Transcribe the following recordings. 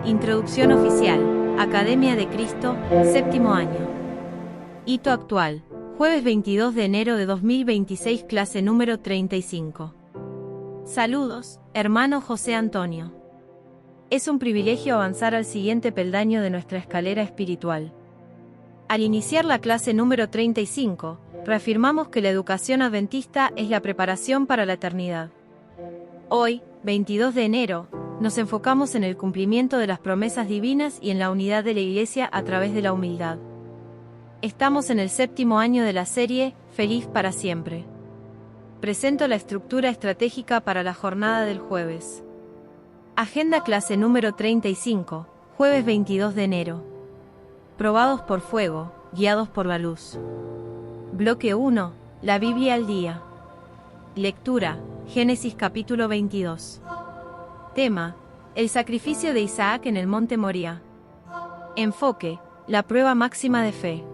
Introducción oficial. Academia de Cristo, séptimo año. Hito actual. Jueves 22 de enero de 2026, clase número 35. Saludos, hermano José Antonio. Es un privilegio avanzar al siguiente peldaño de nuestra escalera espiritual. Al iniciar la clase número 35, reafirmamos que la educación adventista es la preparación para la eternidad. Hoy, 22 de enero, nos enfocamos en el cumplimiento de las promesas divinas y en la unidad de la Iglesia a través de la humildad. Estamos en el séptimo año de la serie Feliz para siempre. Presento la estructura estratégica para la jornada del jueves. Agenda clase número 35, jueves 22 de enero. Probados por fuego, guiados por la luz. Bloque 1, la Biblia al día. Lectura, Génesis capítulo 22. Tema, el sacrificio de Isaac en el monte Moría. Enfoque, la prueba máxima de fe.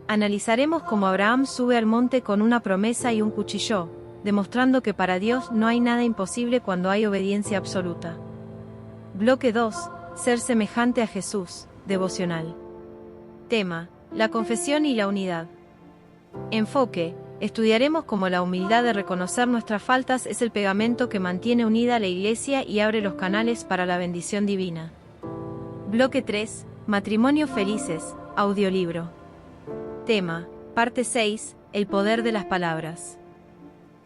Analizaremos cómo Abraham sube al monte con una promesa y un cuchillo, demostrando que para Dios no hay nada imposible cuando hay obediencia absoluta. Bloque 2, ser semejante a Jesús, devocional. Tema, la confesión y la unidad. Enfoque, estudiaremos cómo la humildad de reconocer nuestras faltas es el pegamento que mantiene unida a la Iglesia y abre los canales para la bendición divina. Bloque 3, matrimonios felices, audiolibro. Tema, parte 6, el poder de las palabras.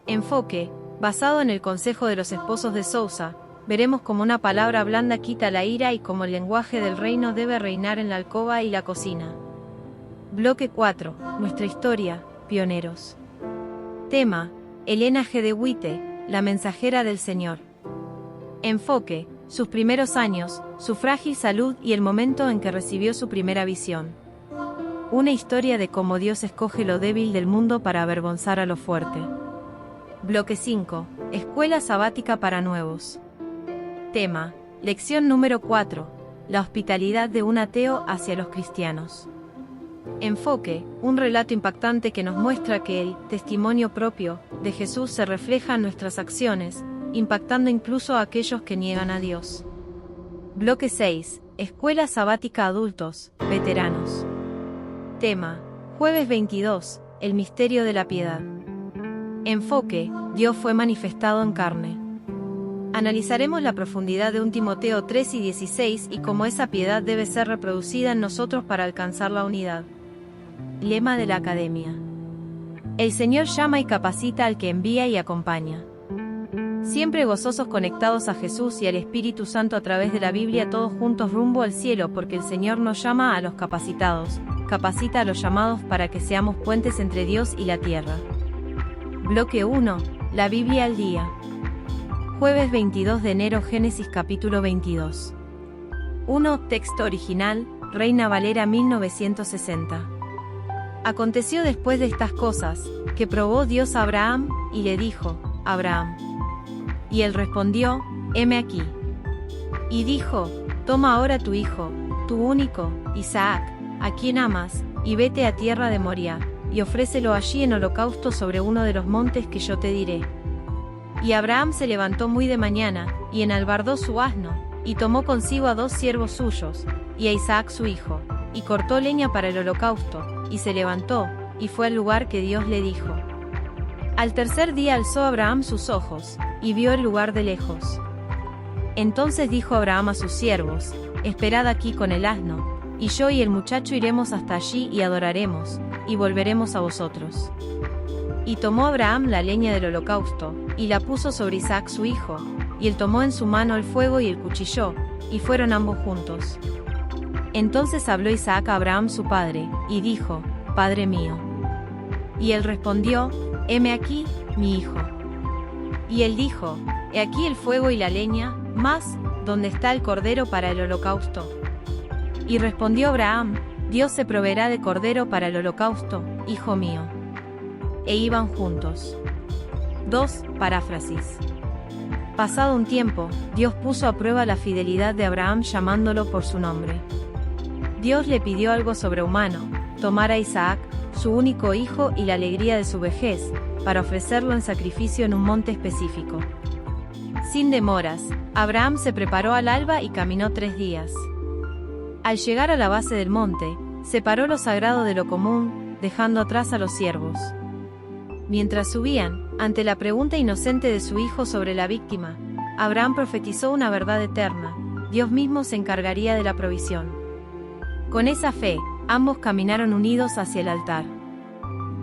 Enfoque, basado en el consejo de los esposos de Sousa, veremos cómo una palabra blanda quita la ira y cómo el lenguaje del reino debe reinar en la alcoba y la cocina. Bloque 4, nuestra historia, pioneros. Tema, Elena G. de Witte, la mensajera del Señor. Enfoque, sus primeros años, su frágil salud y el momento en que recibió su primera visión. Una historia de cómo Dios escoge lo débil del mundo para avergonzar a lo fuerte. Bloque 5, escuela sabática para nuevos. Tema, lección número 4, la hospitalidad de un ateo hacia los cristianos. Enfoque, un relato impactante que nos muestra que el testimonio propio de Jesús se refleja en nuestras acciones, impactando incluso a aquellos que niegan a Dios. Bloque 6, escuela sabática adultos, veteranos. Tema, jueves 22, el misterio de la piedad. Enfoque, Dios fue manifestado en carne. Analizaremos la profundidad de 1 Timoteo 3 y 16 y cómo esa piedad debe ser reproducida en nosotros para alcanzar la unidad. Lema de la Academia. El Señor llama y capacita al que envía y acompaña. Siempre gozosos conectados a Jesús y al Espíritu Santo a través de la Biblia, todos juntos rumbo al cielo, porque el Señor nos llama a los capacitados, capacita a los llamados para que seamos puentes entre Dios y la tierra. Bloque 1, la Biblia al día. Jueves 22 de enero, Génesis capítulo 22. 1. Texto original, Reina Valera 1960. Aconteció después de estas cosas, que probó Dios a Abraham, y le dijo, Abraham. Y él respondió, heme aquí. Y dijo, toma ahora tu hijo, tu único, Isaac, a quien amas, y vete a tierra de Moría, y ofrécelo allí en holocausto sobre uno de los montes que yo te diré. Y Abraham se levantó muy de mañana, y enalbardó su asno, y tomó consigo a 2 siervos suyos, y a Isaac su hijo, y cortó leña para el holocausto, y se levantó, y fue al lugar que Dios le dijo. Al tercer día alzó Abraham sus ojos, y vio el lugar de lejos. Entonces dijo Abraham a sus siervos, esperad aquí con el asno, y yo y el muchacho iremos hasta allí y adoraremos, y volveremos a vosotros. Y tomó Abraham la leña del holocausto, y la puso sobre Isaac su hijo, y él tomó en su mano el fuego y el cuchillo, y fueron ambos juntos. Entonces habló Isaac a Abraham su padre, y dijo, Padre mío. Y él respondió, heme aquí, mi hijo. Y él dijo, he aquí el fuego y la leña, mas, ¿dónde está el cordero para el holocausto? Y respondió Abraham, Dios se proveerá de cordero para el holocausto, hijo mío. E iban juntos. 2. Paráfrasis. Pasado un tiempo, Dios puso a prueba la fidelidad de Abraham llamándolo por su nombre. Dios le pidió algo sobrehumano, tomar a Isaac, su único hijo y la alegría de su vejez, para ofrecerlo en sacrificio en un monte específico. Sin demoras, Abraham se preparó al alba y caminó 3 días. Al llegar a la base del monte, separó lo sagrado de lo común, dejando atrás a los siervos. Mientras subían, ante la pregunta inocente de su hijo sobre la víctima, Abraham profetizó una verdad eterna: Dios mismo se encargaría de la provisión. Con esa fe, ambos caminaron unidos hacia el altar.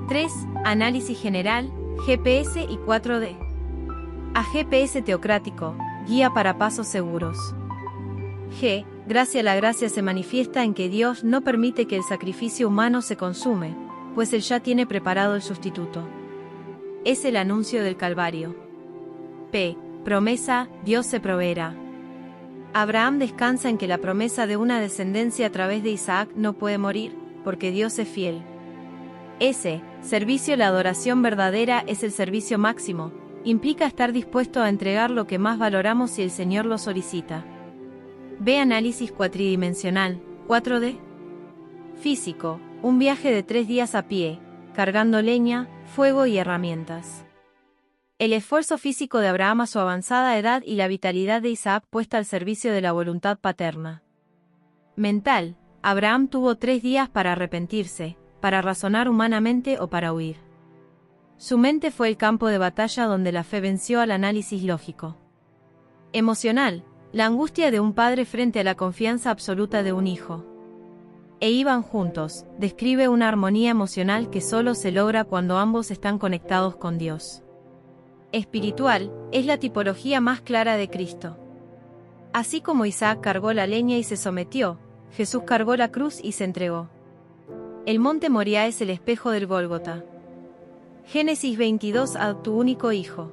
3. Análisis general, GPS y 4D. A GPS teocrático, guía para pasos seguros. G. Gracia. La gracia se manifiesta en que Dios no permite que el sacrificio humano se consume, pues Él ya tiene preparado el sustituto. Es el anuncio del Calvario. P. Promesa. Dios se proveerá. Abraham descansa en que la promesa de una descendencia a través de Isaac no puede morir, porque Dios es fiel. S. Servicio. La adoración verdadera es el servicio máximo, implica estar dispuesto a entregar lo que más valoramos si el Señor lo solicita. B. Análisis cuatridimensional, 4D. Físico. Un viaje de 3 días a pie, cargando leña, fuego y herramientas. El esfuerzo físico de Abraham a su avanzada edad y la vitalidad de Isaac puesta al servicio de la voluntad paterna. Mental. Abraham tuvo 3 días para arrepentirse, para razonar humanamente o para huir. Su mente fue el campo de batalla donde la fe venció al análisis lógico. Emocional. La angustia de un padre frente a la confianza absoluta de un hijo. E iban juntos, describe una armonía emocional que solo se logra cuando ambos están conectados con Dios. Espiritual, es la tipología más clara de Cristo. Así como Isaac cargó la leña y se sometió, Jesús cargó la cruz y se entregó. El monte Moriah es el espejo del Gólgota. Génesis 22. A tu único hijo.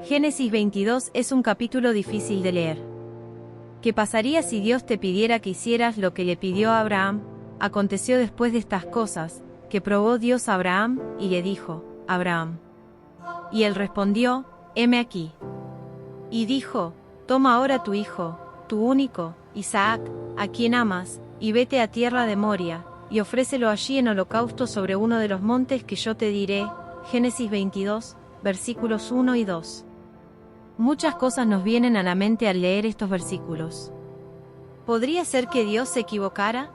Génesis 22 es un capítulo difícil de leer. ¿Qué pasaría si Dios te pidiera que hicieras lo que le pidió a Abraham? Aconteció después de estas cosas, que probó Dios a Abraham, y le dijo: Abraham. Y él respondió: heme aquí. Y dijo: toma ahora tu hijo, tu único, Isaac, a quien amas, y vete a tierra de Moria, y ofrécelo allí en holocausto sobre uno de los montes que yo te diré. Génesis 22, versículos 1 y 2. Muchas cosas nos vienen a la mente al leer estos versículos. ¿Podría ser que Dios se equivocara?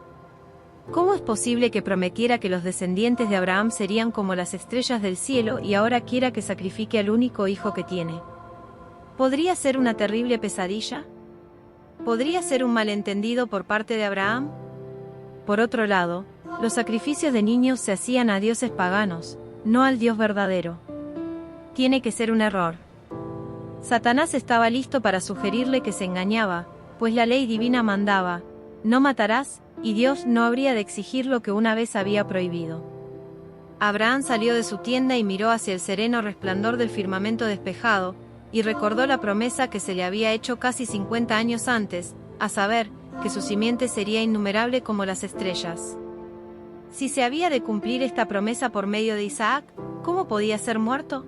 ¿Cómo es posible que prometiera que los descendientes de Abraham serían como las estrellas del cielo y ahora quiera que sacrifique al único hijo que tiene? ¿Podría ser una terrible pesadilla? ¿Podría ser un malentendido por parte de Abraham? Por otro lado, los sacrificios de niños se hacían a dioses paganos, no al Dios verdadero. Tiene que ser un error. Satanás estaba listo para sugerirle que se engañaba, pues la ley divina mandaba: no matarás, y Dios no habría de exigir lo que una vez había prohibido. Abraham salió de su tienda y miró hacia el sereno resplandor del firmamento despejado, y recordó la promesa que se le había hecho casi 50 años antes, a saber, que su simiente sería innumerable como las estrellas. Si se había de cumplir esta promesa por medio de Isaac, ¿cómo podía ser muerto?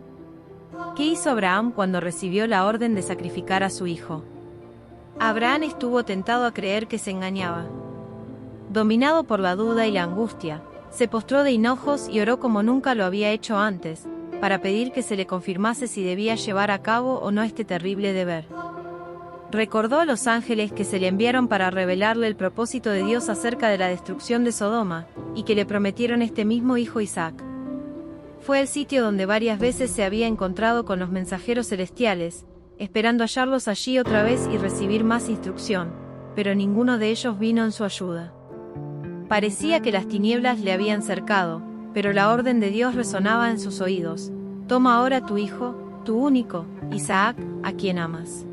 ¿Qué hizo Abraham cuando recibió la orden de sacrificar a su hijo? Abraham estuvo tentado a creer que se engañaba. Dominado por la duda y la angustia, se postró de hinojos y oró como nunca lo había hecho antes, para pedir que se le confirmase si debía llevar a cabo o no este terrible deber. Recordó a los ángeles que se le enviaron para revelarle el propósito de Dios acerca de la destrucción de Sodoma, y que le prometieron este mismo hijo Isaac. Fue el sitio donde varias veces se había encontrado con los mensajeros celestiales, esperando hallarlos allí otra vez y recibir más instrucción, pero ninguno de ellos vino en su ayuda. Parecía que las tinieblas le habían cercado, pero la orden de Dios resonaba en sus oídos: toma ahora tu hijo, tu único, Isaac, a quien amas.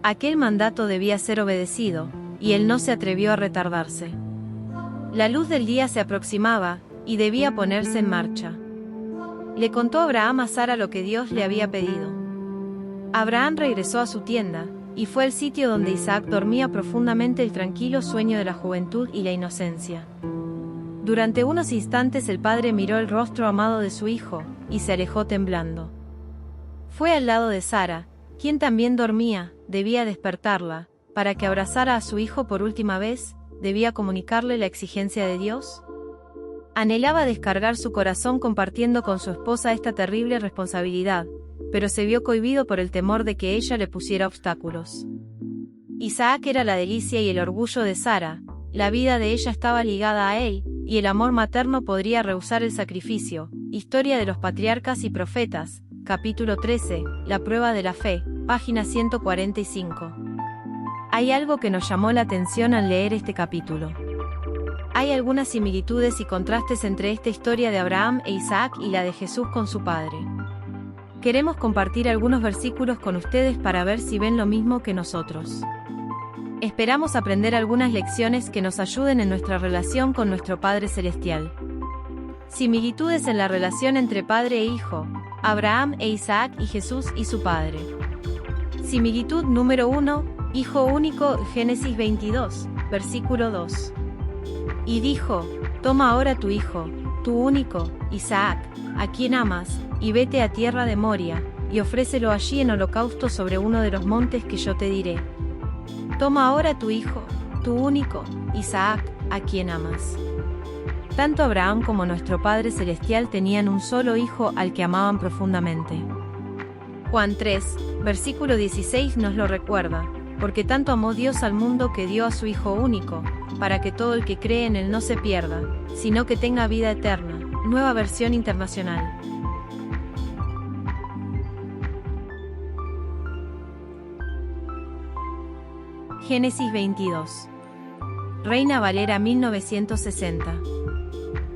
Aquel mandato debía ser obedecido, y él no se atrevió a retardarse. La luz del día se aproximaba, y debía ponerse en marcha. Le contó Abraham a Sara lo que Dios le había pedido. Abraham regresó a su tienda, y fue el sitio donde Isaac dormía profundamente el tranquilo sueño de la juventud y la inocencia. Durante unos instantes el padre miró el rostro amado de su hijo, y se alejó temblando. Fue al lado de Sara, quien también dormía, debía despertarla, para que abrazara a su hijo por última vez, debía comunicarle la exigencia de Dios. Anhelaba descargar su corazón compartiendo con su esposa esta terrible responsabilidad, pero se vio cohibido por el temor de que ella le pusiera obstáculos. Isaac era la delicia y el orgullo de Sara, la vida de ella estaba ligada a él, y el amor materno podría rehusar el sacrificio. Historia de los Patriarcas y Profetas, capítulo 13, La prueba de la fe, página 145. Hay algo que nos llamó la atención al leer este capítulo. Hay algunas similitudes y contrastes entre esta historia de Abraham e Isaac y la de Jesús con su padre. Queremos compartir algunos versículos con ustedes para ver si ven lo mismo que nosotros. Esperamos aprender algunas lecciones que nos ayuden en nuestra relación con nuestro Padre Celestial. Similitudes en la relación entre padre e hijo, Abraham e Isaac y Jesús y su padre. Similitud número 1, hijo único, Génesis 22, versículo 2. Y dijo, toma ahora tu hijo, tu único, Isaac, a quien amas, y vete a tierra de Moria, y ofrécelo allí en holocausto sobre uno de los montes que yo te diré. Toma ahora tu hijo, tu único, Isaac, a quien amas. Tanto Abraham como nuestro Padre Celestial tenían un solo hijo al que amaban profundamente. Juan 3, versículo 16 nos lo recuerda, porque tanto amó Dios al mundo que dio a su Hijo único, para que todo el que cree en él no se pierda, sino que tenga vida eterna. Nueva versión internacional. Génesis 22. Reina Valera 1960.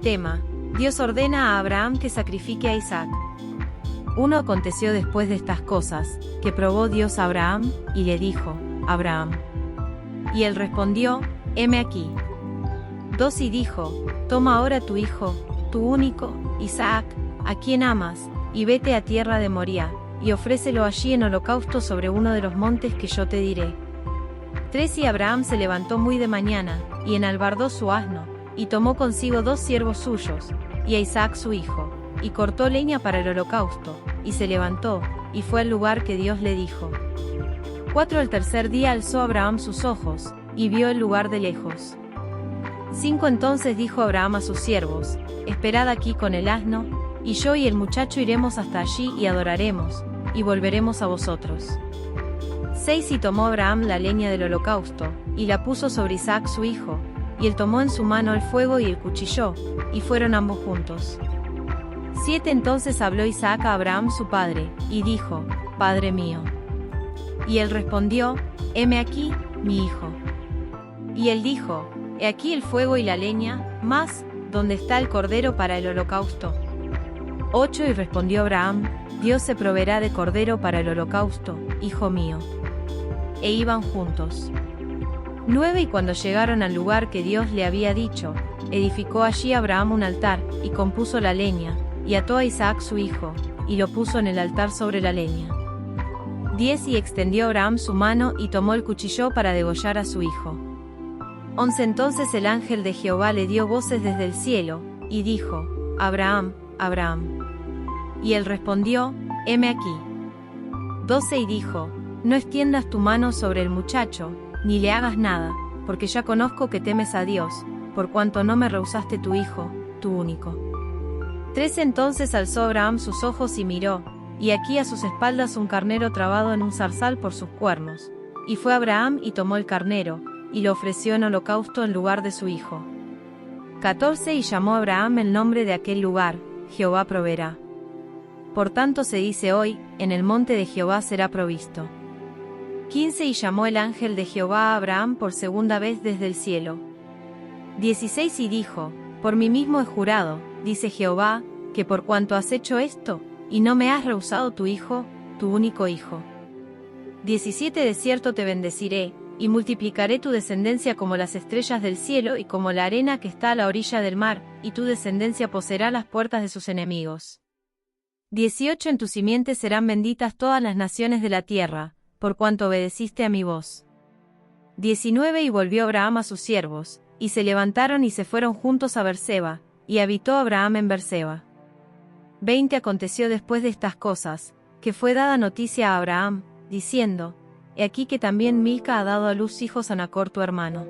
Tema: Dios ordena a Abraham que sacrifique a Isaac. Uno aconteció después de estas cosas, que probó Dios a Abraham, y le dijo, Abraham. Y él respondió, heme aquí. 2 Y dijo, toma ahora tu hijo, tu único, Isaac, a quien amas, y vete a tierra de Moría, y ofrécelo allí en holocausto sobre uno de los montes que yo te diré. 3 Y Abraham se levantó muy de mañana, y enalbardó su asno, y tomó consigo 2 siervos suyos, y a Isaac su hijo, y cortó leña para el holocausto, y se levantó, y fue al lugar que Dios le dijo. 4 Al tercer día alzó Abraham sus ojos, y vio el lugar de lejos. 5 Entonces dijo Abraham a sus siervos, esperad aquí con el asno, y yo y el muchacho iremos hasta allí y adoraremos, y volveremos a vosotros. 6 Y tomó Abraham la leña del holocausto, y la puso sobre Isaac su hijo, y él tomó en su mano el fuego y el cuchillo, y fueron ambos juntos. 7 Entonces habló Isaac a Abraham su padre, y dijo, Padre mío. Y él respondió, heme aquí, mi hijo. Y él dijo, he aquí el fuego y la leña, mas, ¿dónde está el cordero para el holocausto? 8 Y respondió Abraham, Dios se proveerá de cordero para el holocausto, hijo mío. E iban juntos. 9 Y cuando llegaron al lugar que Dios le había dicho, edificó allí Abraham un altar, y compuso la leña, y ató a Isaac su hijo, y lo puso en el altar sobre la leña. 10 Y extendió Abraham su mano y tomó el cuchillo para degollar a su hijo. 11 Entonces el ángel de Jehová le dio voces desde el cielo, y dijo, Abraham, Abraham. Y él respondió, heme aquí. 12 Y dijo, no extiendas tu mano sobre el muchacho, ni le hagas nada, porque ya conozco que temes a Dios, por cuanto no me rehusaste tu hijo, tu único. 13 Entonces alzó Abraham sus ojos y miró, y aquí a sus espaldas un carnero trabado en un zarzal por sus cuernos. Y fue Abraham y tomó el carnero, y lo ofreció en holocausto en lugar de su hijo. 14 Y llamó Abraham el nombre de aquel lugar, Jehová proveerá. Por tanto se dice hoy, en el monte de Jehová será provisto. 15 Y llamó el ángel de Jehová a Abraham por segunda vez desde el cielo. 16 Y dijo, por mí mismo he jurado, dice Jehová, que por cuanto has hecho esto, y no me has rehusado tu hijo, tu único hijo. 17 De cierto te bendeciré, y multiplicaré tu descendencia como las estrellas del cielo y como la arena que está a la orilla del mar, y tu descendencia poseerá las puertas de sus enemigos. 18 En tu simiente serán benditas todas las naciones de la tierra, por cuanto obedeciste a mi voz. 19 Y volvió Abraham a sus siervos, y se levantaron y se fueron juntos a Berseba, y habitó Abraham en Berseba. 20 Aconteció después de estas cosas, que fue dada noticia a Abraham, diciendo, he aquí que también Milca ha dado a luz hijos a Nachor tu hermano.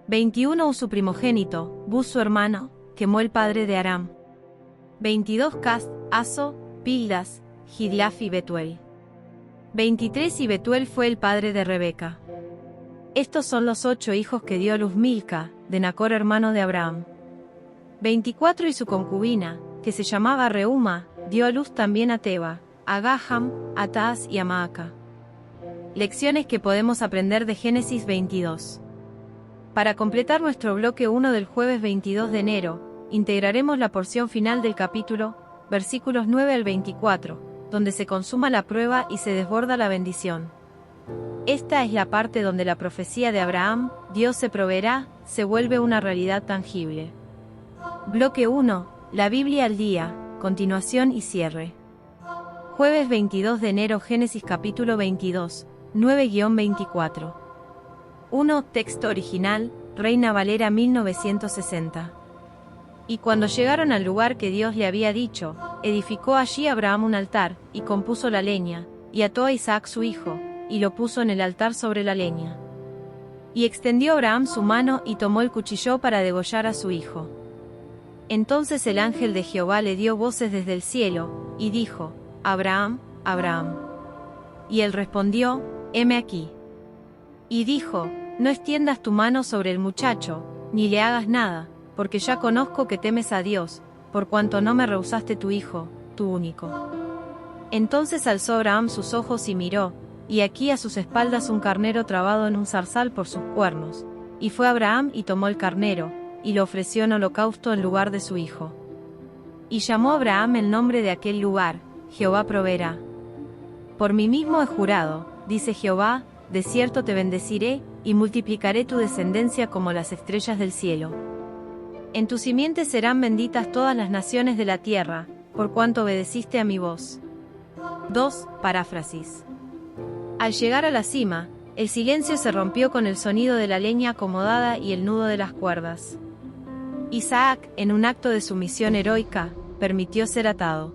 21 Su primogénito, Buz su hermano, quemó el padre de Aram. 22 Cast, Aso, Pildas, Gidlaf y Betuel. 23 Y Betuel fue el padre de Rebeca. Estos son los 8 hijos que dio a luz Milca, de Nacor hermano de Abraham. 24 Y su concubina, que se llamaba Reuma, dio a luz también a Teba, a Gaham, a Taas y a Maaca. Lecciones que podemos aprender de Génesis 22. Para completar nuestro bloque 1 del jueves 22 de enero, integraremos la porción final del capítulo, versículos 9 al 24, donde se consuma la prueba y se desborda la bendición. Esta es la parte donde la profecía de Abraham, Dios se proveerá, se vuelve una realidad tangible. Bloque 1, la Biblia al día, continuación y cierre. Jueves 22 de enero, Génesis capítulo 22, 9-24. 1. Texto original, Reina Valera 1960. Y cuando llegaron al lugar que Dios le había dicho, edificó allí Abraham un altar, y compuso la leña, y ató a Isaac su hijo, y lo puso en el altar sobre la leña. Y extendió Abraham su mano y tomó el cuchillo para degollar a su hijo. Entonces el ángel de Jehová le dio voces desde el cielo, y dijo: Abraham, Abraham. Y él respondió: heme aquí. Y dijo: no extiendas tu mano sobre el muchacho, ni le hagas nada, porque ya conozco que temes a Dios, por cuanto no me rehusaste tu hijo, tu único. Entonces alzó Abraham sus ojos y miró, y aquí a sus espaldas un carnero trabado en un zarzal por sus cuernos. Y fue Abraham y tomó el carnero, y lo ofreció en holocausto en lugar de su hijo. Y llamó Abraham el nombre de aquel lugar: Jehová proveerá. Por mí mismo he jurado, dice Jehová, de cierto te bendeciré, y multiplicaré tu descendencia como las estrellas del cielo. En tu simiente serán benditas todas las naciones de la tierra, por cuanto obedeciste a mi voz. 2. Paráfrasis. Al llegar a la cima, el silencio se rompió con el sonido de la leña acomodada y el nudo de las cuerdas. Isaac, en un acto de sumisión heroica, permitió ser atado.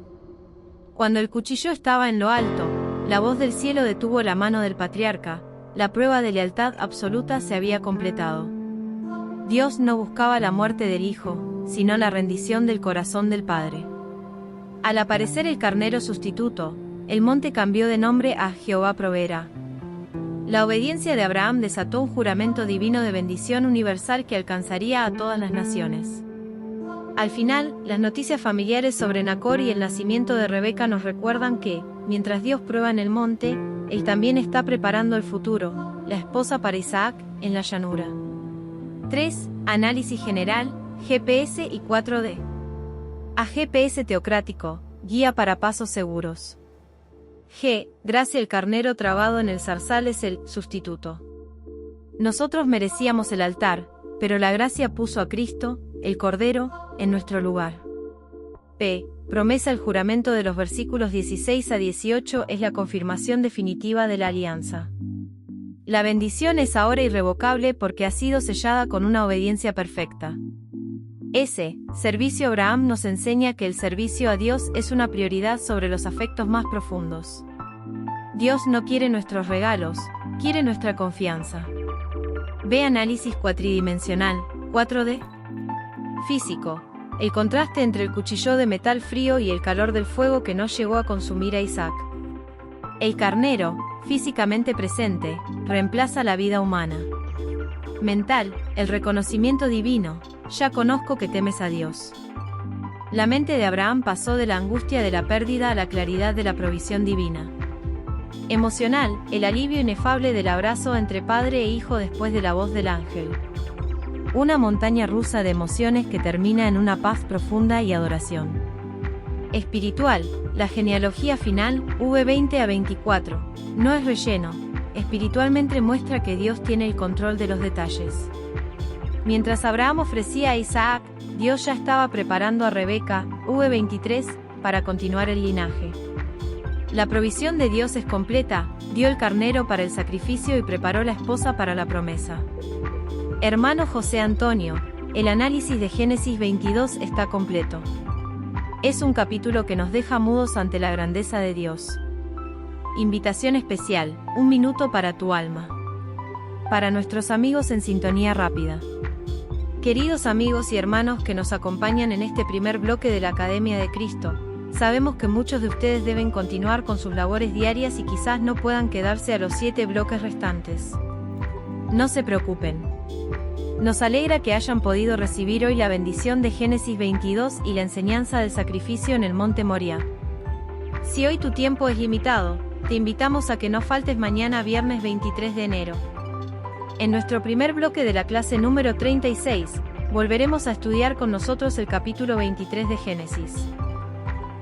Cuando el cuchillo estaba en lo alto, la voz del cielo detuvo la mano del patriarca, la prueba de lealtad absoluta se había completado. Dios no buscaba la muerte del hijo, sino la rendición del corazón del padre. Al aparecer el carnero sustituto, el monte cambió de nombre a Jehová proveerá. La obediencia de Abraham desató un juramento divino de bendición universal que alcanzaría a todas las naciones. Al final, las noticias familiares sobre Nacor y el nacimiento de Rebeca nos recuerdan que, mientras Dios prueba en el monte, Él también está preparando el futuro, la esposa para Isaac, en la llanura. 3. Análisis general, GPS y 4D. A GPS teocrático, guía para pasos seguros. G. Gracia. El carnero trabado en el zarzal es el sustituto. Nosotros merecíamos el altar, pero la gracia puso a Cristo, el Cordero, en nuestro lugar. P. Promesa. El juramento de los versículos 16 a 18 es la confirmación definitiva de la alianza. La bendición es ahora irrevocable porque ha sido sellada con una obediencia perfecta. S. Servicio. Abraham nos enseña que el servicio a Dios es una prioridad sobre los afectos más profundos. Dios no quiere nuestros regalos, quiere nuestra confianza. B. Análisis cuatridimensional, 4D. Físico. El contraste entre el cuchillo de metal frío y el calor del fuego que no llegó a consumir a Isaac. El carnero, físicamente presente, reemplaza la vida humana. Mental, el reconocimiento divino: ya conozco que temes a Dios. La mente de Abraham pasó de la angustia de la pérdida a la claridad de la provisión divina. Emocional, el alivio inefable del abrazo entre padre e hijo después de la voz del ángel. Una montaña rusa de emociones que termina en una paz profunda y adoración. Espiritual, la genealogía final, V20 a 24, no es relleno, espiritualmente muestra que Dios tiene el control de los detalles. Mientras Abraham ofrecía a Isaac, Dios ya estaba preparando a Rebeca, V23, para continuar el linaje. La provisión de Dios es completa, dio el carnero para el sacrificio y preparó la esposa para la promesa. Hermano José Antonio, el análisis de Génesis 22 está completo. Es un capítulo que nos deja mudos ante la grandeza de Dios. Invitación especial, 1 minuto para tu alma. Para nuestros amigos en sintonía rápida. Queridos amigos y hermanos que nos acompañan en este primer bloque de la Academia de Cristo, sabemos que muchos de ustedes deben continuar con sus labores diarias y quizás no puedan quedarse a los 7 bloques restantes. No se preocupen. Nos alegra que hayan podido recibir hoy la bendición de Génesis 22 y la enseñanza del sacrificio en el Monte Moria. Si hoy tu tiempo es limitado, te invitamos a que no faltes mañana viernes 23 de enero. En nuestro primer bloque de la clase número 36, volveremos a estudiar con nosotros el capítulo 23 de Génesis.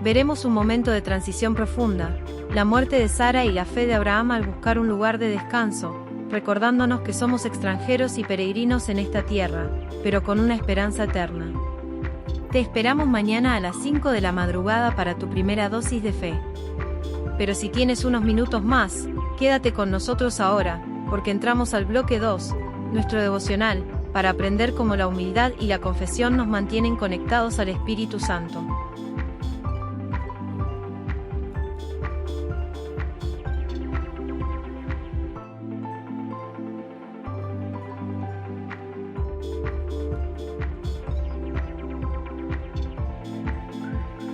Veremos un momento de transición profunda, la muerte de Sara y la fe de Abraham al buscar un lugar de descanso, recordándonos que somos extranjeros y peregrinos en esta tierra, pero con una esperanza eterna. Te esperamos mañana a las 5 de la madrugada para tu primera dosis de fe. Pero si tienes unos minutos más, quédate con nosotros ahora, porque entramos al bloque 2, nuestro devocional, para aprender cómo la humildad y la confesión nos mantienen conectados al Espíritu Santo.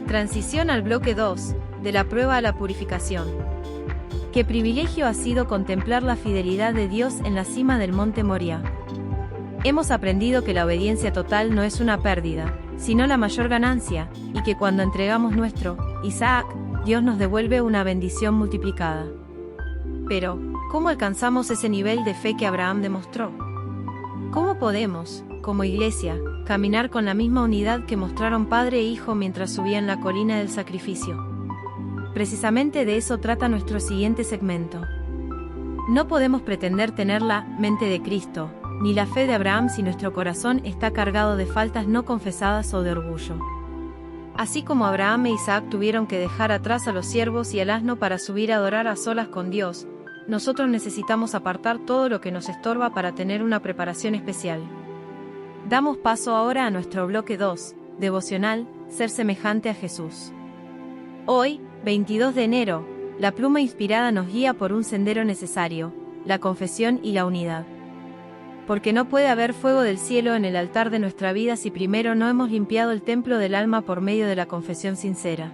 Transición al bloque 2, de la prueba a la purificación. Qué privilegio ha sido contemplar la fidelidad de Dios en la cima del Monte Moria. Hemos aprendido que la obediencia total no es una pérdida, sino la mayor ganancia, y que cuando entregamos nuestro Isaac, Dios nos devuelve una bendición multiplicada. Pero, ¿cómo alcanzamos ese nivel de fe que Abraham demostró? ¿Cómo podemos, como iglesia, caminar con la misma unidad que mostraron padre e hijo mientras subían la colina del sacrificio? Precisamente de eso trata nuestro siguiente segmento. No podemos pretender tener la mente de Cristo, ni la fe de Abraham si nuestro corazón está cargado de faltas no confesadas o de orgullo. Así como Abraham e Isaac tuvieron que dejar atrás a los siervos y al asno para subir a adorar a solas con Dios, nosotros necesitamos apartar todo lo que nos estorba para tener una preparación especial. Damos paso ahora a nuestro bloque 2, devocional, ser semejante a Jesús. Hoy, 22 de enero, la pluma inspirada nos guía por un sendero necesario, la confesión y la unidad. Porque no puede haber fuego del cielo en el altar de nuestra vida si primero no hemos limpiado el templo del alma por medio de la confesión sincera.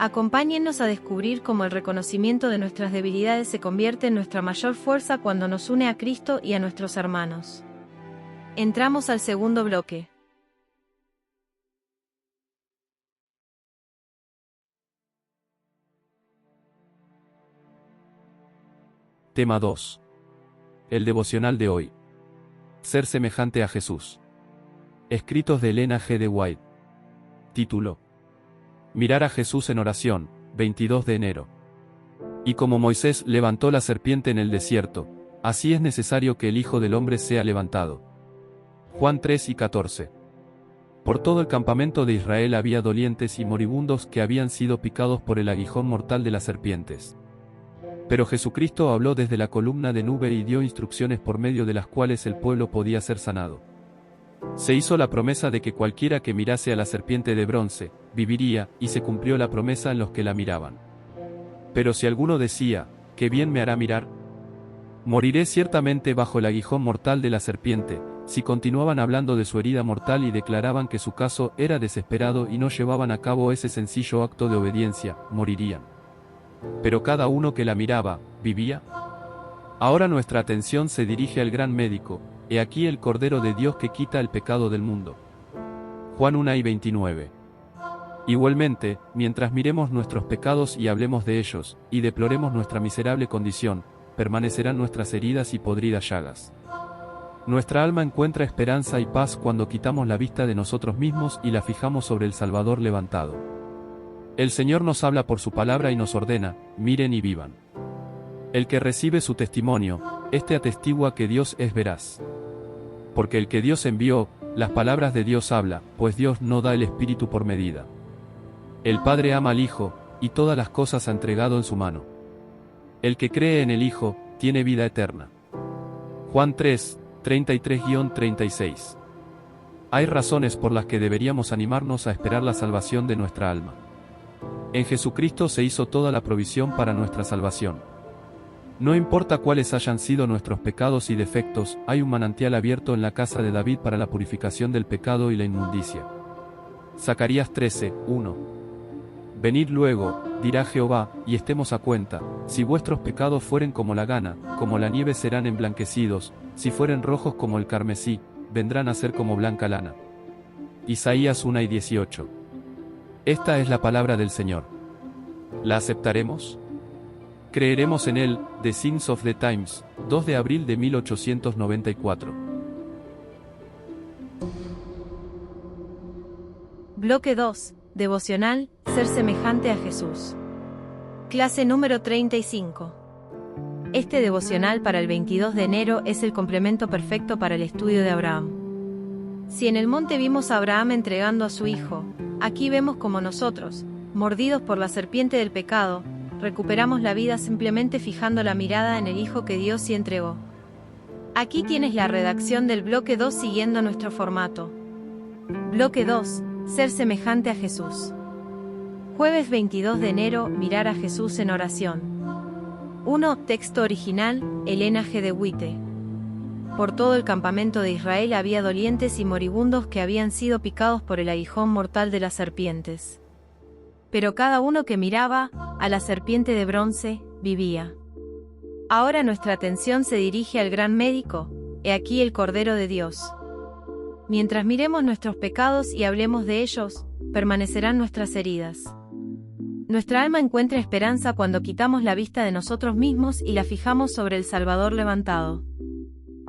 Acompáñennos a descubrir cómo el reconocimiento de nuestras debilidades se convierte en nuestra mayor fuerza cuando nos une a Cristo y a nuestros hermanos. Entramos al segundo bloque. Tema 2. El devocional de hoy. Ser semejante a Jesús. Escritos de Elena G. de White. Título. Mirar a Jesús en oración, 22 de enero. Y como Moisés levantó la serpiente en el desierto, así es necesario que el Hijo del Hombre sea levantado. Juan 3 y 14. Por todo el campamento de Israel había dolientes y moribundos que habían sido picados por el aguijón mortal de las serpientes. Pero Jesucristo habló desde la columna de nube y dio instrucciones por medio de las cuales el pueblo podía ser sanado. Se hizo la promesa de que cualquiera que mirase a la serpiente de bronce, viviría, y se cumplió la promesa en los que la miraban. Pero si alguno decía, ¿qué bien me hará mirar? Moriré ciertamente bajo el aguijón mortal de la serpiente. Si continuaban hablando de su herida mortal y declaraban que su caso era desesperado y no llevaban a cabo ese sencillo acto de obediencia, morirían. Pero cada uno que la miraba, vivía. Ahora nuestra atención se dirige al gran médico, he aquí el Cordero de Dios que quita el pecado del mundo. Juan 1 y 29. Igualmente, mientras miremos nuestros pecados y hablemos de ellos, y deploremos nuestra miserable condición, permanecerán nuestras heridas y podridas llagas. Nuestra alma encuentra esperanza y paz cuando quitamos la vista de nosotros mismos y la fijamos sobre el Salvador levantado. El Señor nos habla por su palabra y nos ordena, miren y vivan. El que recibe su testimonio, este atestigua que Dios es veraz. Porque el que Dios envió, las palabras de Dios habla, pues Dios no da el Espíritu por medida. El Padre ama al Hijo, y todas las cosas ha entregado en su mano. El que cree en el Hijo, tiene vida eterna. Juan 3, 33-36. Hay razones por las que deberíamos animarnos a esperar la salvación de nuestra alma. En Jesucristo se hizo toda la provisión para nuestra salvación. No importa cuáles hayan sido nuestros pecados y defectos, hay un manantial abierto en la casa de David para la purificación del pecado y la inmundicia. Zacarías 13, 1. Venid luego, dirá Jehová, y estemos a cuenta, si vuestros pecados fueren como la gana, como la nieve serán emblanquecidos, si fueren rojos como el carmesí, vendrán a ser como blanca lana. Isaías 1 y 18. Esta es la palabra del Señor. ¿La aceptaremos? Creeremos en él. The Signs of the Times, 2 de abril de 1894. Bloque 2. Devocional, ser semejante a Jesús. Clase número 35. Este devocional para el 22 de enero es el complemento perfecto para el estudio de Abraham. Si en el monte vimos a Abraham entregando a su hijo, aquí vemos como nosotros, mordidos por la serpiente del pecado, recuperamos la vida simplemente fijando la mirada en el hijo que Dios sí entregó. Aquí tienes la redacción del bloque 2 siguiendo nuestro formato. Bloque 2. Ser semejante a Jesús. Jueves 22 de enero, mirar a Jesús en oración. 1. Texto original, Elena G. de White. Por todo el campamento de Israel había dolientes y moribundos que habían sido picados por el aguijón mortal de las serpientes. Pero cada uno que miraba a la serpiente de bronce, vivía. Ahora nuestra atención se dirige al gran médico, he aquí el Cordero de Dios. Mientras miremos nuestros pecados y hablemos de ellos, permanecerán nuestras heridas. Nuestra alma encuentra esperanza cuando quitamos la vista de nosotros mismos y la fijamos sobre el Salvador levantado.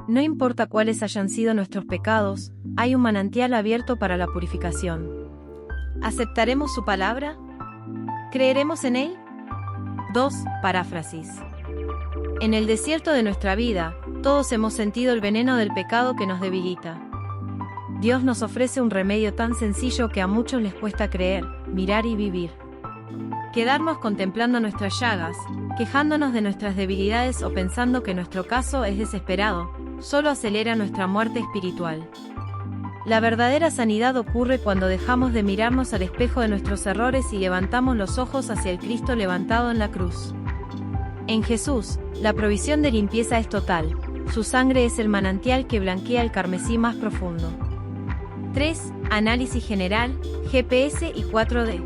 No importa cuáles hayan sido nuestros pecados, hay un manantial abierto para la purificación. ¿Aceptaremos su palabra? ¿Creeremos en él? 2. Paráfrasis. En el desierto de nuestra vida, todos hemos sentido el veneno del pecado que nos debilita. Dios nos ofrece un remedio tan sencillo que a muchos les cuesta creer, mirar y vivir. Quedarnos contemplando nuestras llagas, quejándonos de nuestras debilidades o pensando que nuestro caso es desesperado, solo acelera nuestra muerte espiritual. La verdadera sanidad ocurre cuando dejamos de mirarnos al espejo de nuestros errores y levantamos los ojos hacia el Cristo levantado en la cruz. En Jesús, la provisión de limpieza es total, su sangre es el manantial que blanquea el carmesí más profundo. 3. Análisis general, GPS y 4D.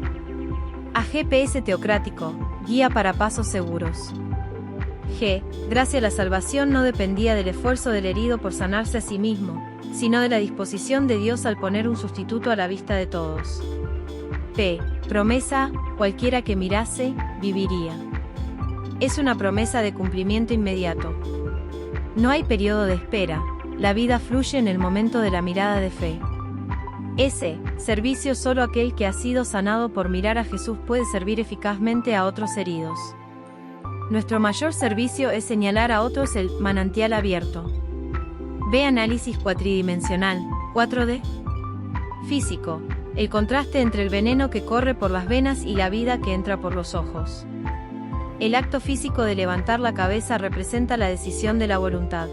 A GPS teocrático, guía para pasos seguros. G. Gracia a la salvación no dependía del esfuerzo del herido por sanarse a sí mismo, sino de la disposición de Dios al poner un sustituto a la vista de todos. P. Promesa, cualquiera que mirase, viviría. Es una promesa de cumplimiento inmediato. No hay periodo de espera, la vida fluye en el momento de la mirada de fe. S. Servicio. Solo aquel que ha sido sanado por mirar a Jesús puede servir eficazmente a otros heridos. Nuestro mayor servicio es señalar a otros el manantial abierto. B. Análisis cuatridimensional, 4D. Físico. El contraste entre el veneno que corre por las venas y la vida que entra por los ojos. El acto físico de levantar la cabeza representa la decisión de la voluntad.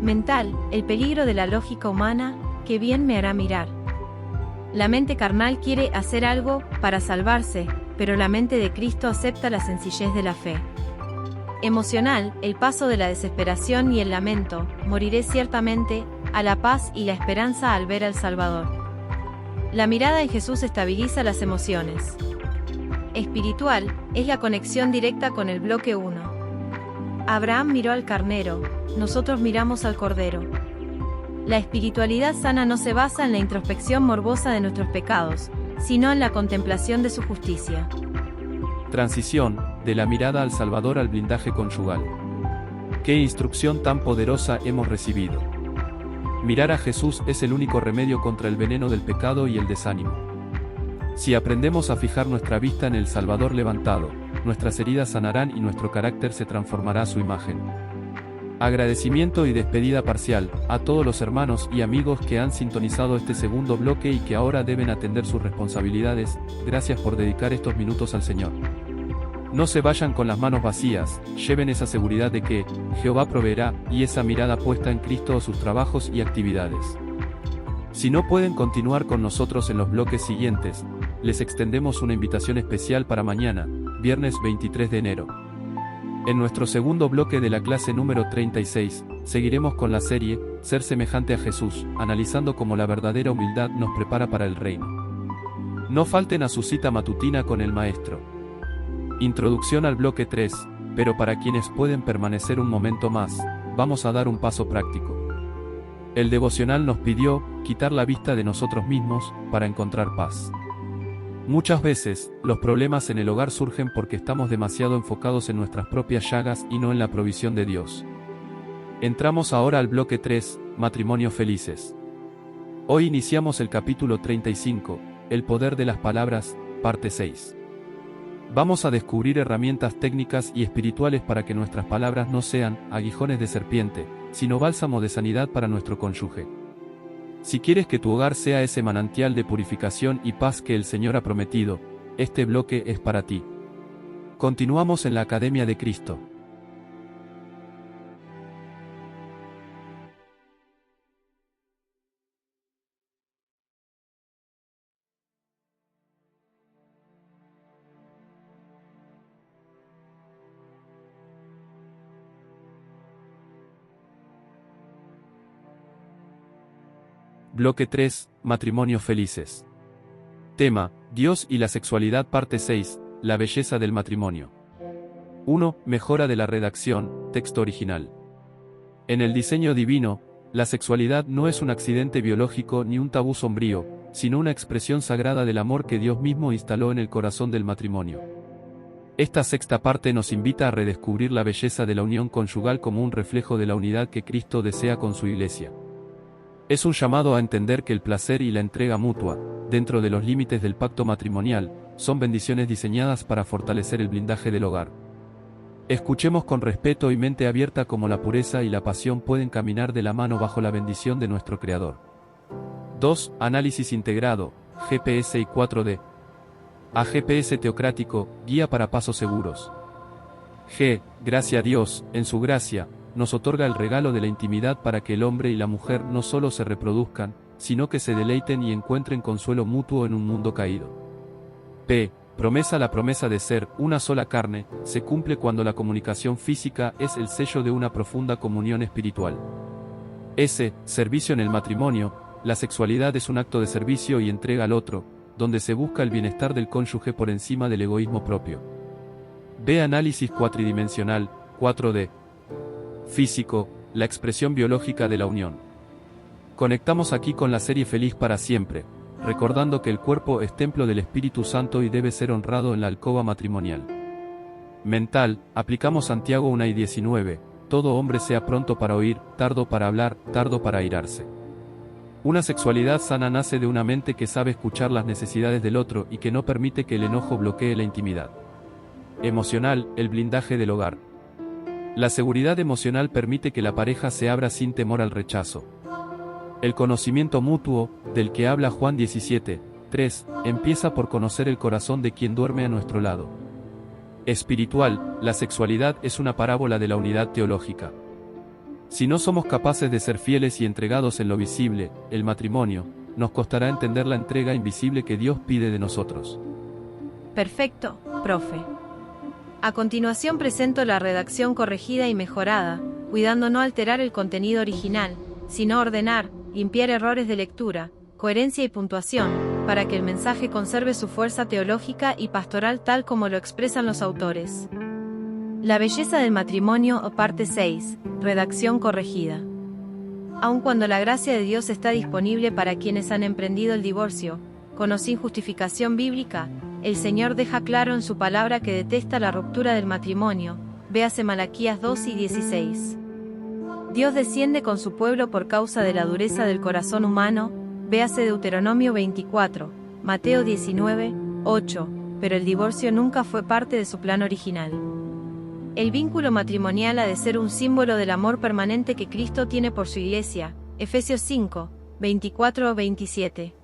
Mental. El peligro de la lógica humana, que bien me hará mirar. La mente carnal quiere hacer algo para salvarse, pero la mente de Cristo acepta la sencillez de la fe. Emocional, el paso de la desesperación y el lamento, moriré ciertamente, a la paz y la esperanza al ver al Salvador. La mirada en Jesús estabiliza las emociones. Espiritual, es la conexión directa con el bloque 1. Abraham miró al carnero, nosotros miramos al cordero. La espiritualidad sana no se basa en la introspección morbosa de nuestros pecados, sino en la contemplación de su justicia. Transición, de la mirada al Salvador al blindaje conyugal. ¡Qué instrucción tan poderosa hemos recibido! Mirar a Jesús es el único remedio contra el veneno del pecado y el desánimo. Si aprendemos a fijar nuestra vista en el Salvador levantado, nuestras heridas sanarán y nuestro carácter se transformará a su imagen. Agradecimiento y despedida parcial, a todos los hermanos y amigos que han sintonizado este segundo bloque y que ahora deben atender sus responsabilidades, gracias por dedicar estos minutos al Señor. No se vayan con las manos vacías, lleven esa seguridad de que Jehová proveerá y esa mirada puesta en Cristo a sus trabajos y actividades. Si no pueden continuar con nosotros en los bloques siguientes, les extendemos una invitación especial para mañana, viernes 23 de enero. En nuestro segundo bloque de la clase número 36, seguiremos con la serie, Ser semejante a Jesús, analizando cómo la verdadera humildad nos prepara para el reino. No falten a su cita matutina con el Maestro. Introducción al bloque 3, pero para quienes pueden permanecer un momento más, vamos a dar un paso práctico. El devocional nos pidió, quitar la vista de nosotros mismos, para encontrar paz. Muchas veces, los problemas en el hogar surgen porque estamos demasiado enfocados en nuestras propias llagas y no en la provisión de Dios. Entramos ahora al bloque 3, matrimonios felices. Hoy iniciamos el capítulo 35, el poder de las palabras, parte 6. Vamos a descubrir herramientas técnicas y espirituales para que nuestras palabras no sean aguijones de serpiente, sino bálsamo de sanidad para nuestro cónyuge. Si quieres que tu hogar sea ese manantial de purificación y paz que el Señor ha prometido, este bloque es para ti. Continuamos en la Academia de Cristo. Bloque 3, matrimonios felices. Tema, Dios y la sexualidad parte 6, la belleza del matrimonio. 1. Mejora de la redacción, texto original. En el diseño divino, la sexualidad no es un accidente biológico ni un tabú sombrío, sino una expresión sagrada del amor que Dios mismo instaló en el corazón del matrimonio. Esta sexta parte nos invita a redescubrir la belleza de la unión conyugal como un reflejo de la unidad que Cristo desea con su Iglesia. Es un llamado a entender que el placer y la entrega mutua, dentro de los límites del pacto matrimonial, son bendiciones diseñadas para fortalecer el blindaje del hogar. Escuchemos con respeto y mente abierta cómo la pureza y la pasión pueden caminar de la mano bajo la bendición de nuestro Creador. 2. Análisis integrado, GPS y 4D. A GPS teocrático, guía para pasos seguros. G. Gracia a Dios, en su gracia, nos otorga el regalo de la intimidad para que el hombre y la mujer no solo se reproduzcan, sino que se deleiten y encuentren consuelo mutuo en un mundo caído. P. Promesa. La promesa de ser una sola carne, se cumple cuando la comunicación física es el sello de una profunda comunión espiritual. S. Servicio en el matrimonio. La sexualidad es un acto de servicio y entrega al otro, donde se busca el bienestar del cónyuge por encima del egoísmo propio. B. Análisis cuatridimensional, 4D. Físico, la expresión biológica de la unión. Conectamos aquí con la serie Feliz para siempre, recordando que el cuerpo es templo del Espíritu Santo y debe ser honrado en la alcoba matrimonial. Mental, aplicamos Santiago 1:19, todo hombre sea pronto para oír, tardo para hablar, tardo para airarse. Una sexualidad sana nace de una mente que sabe escuchar las necesidades del otro y que no permite que el enojo bloquee la intimidad. Emocional, el blindaje del hogar. La seguridad emocional permite que la pareja se abra sin temor al rechazo. El conocimiento mutuo, del que habla Juan 17:3, empieza por conocer el corazón de quien duerme a nuestro lado. Espiritual, la sexualidad es una parábola de la unidad teológica. Si no somos capaces de ser fieles y entregados en lo visible, el matrimonio, nos costará entender la entrega invisible que Dios pide de nosotros. Perfecto, profe. A continuación presento la redacción corregida y mejorada, cuidando no alterar el contenido original, sino ordenar, limpiar errores de lectura, coherencia y puntuación, para que el mensaje conserve su fuerza teológica y pastoral tal como lo expresan los autores. La belleza del matrimonio, parte 6, redacción corregida. Aun cuando la gracia de Dios está disponible para quienes han emprendido el divorcio, con o sin justificación bíblica, el Señor deja claro en su palabra que detesta la ruptura del matrimonio, véase Malaquías 2:16. Dios desciende con su pueblo por causa de la dureza del corazón humano, véase Deuteronomio 24, Mateo 19:8, pero el divorcio nunca fue parte de su plan original. El vínculo matrimonial ha de ser un símbolo del amor permanente que Cristo tiene por su Iglesia, Efesios 5:24-27.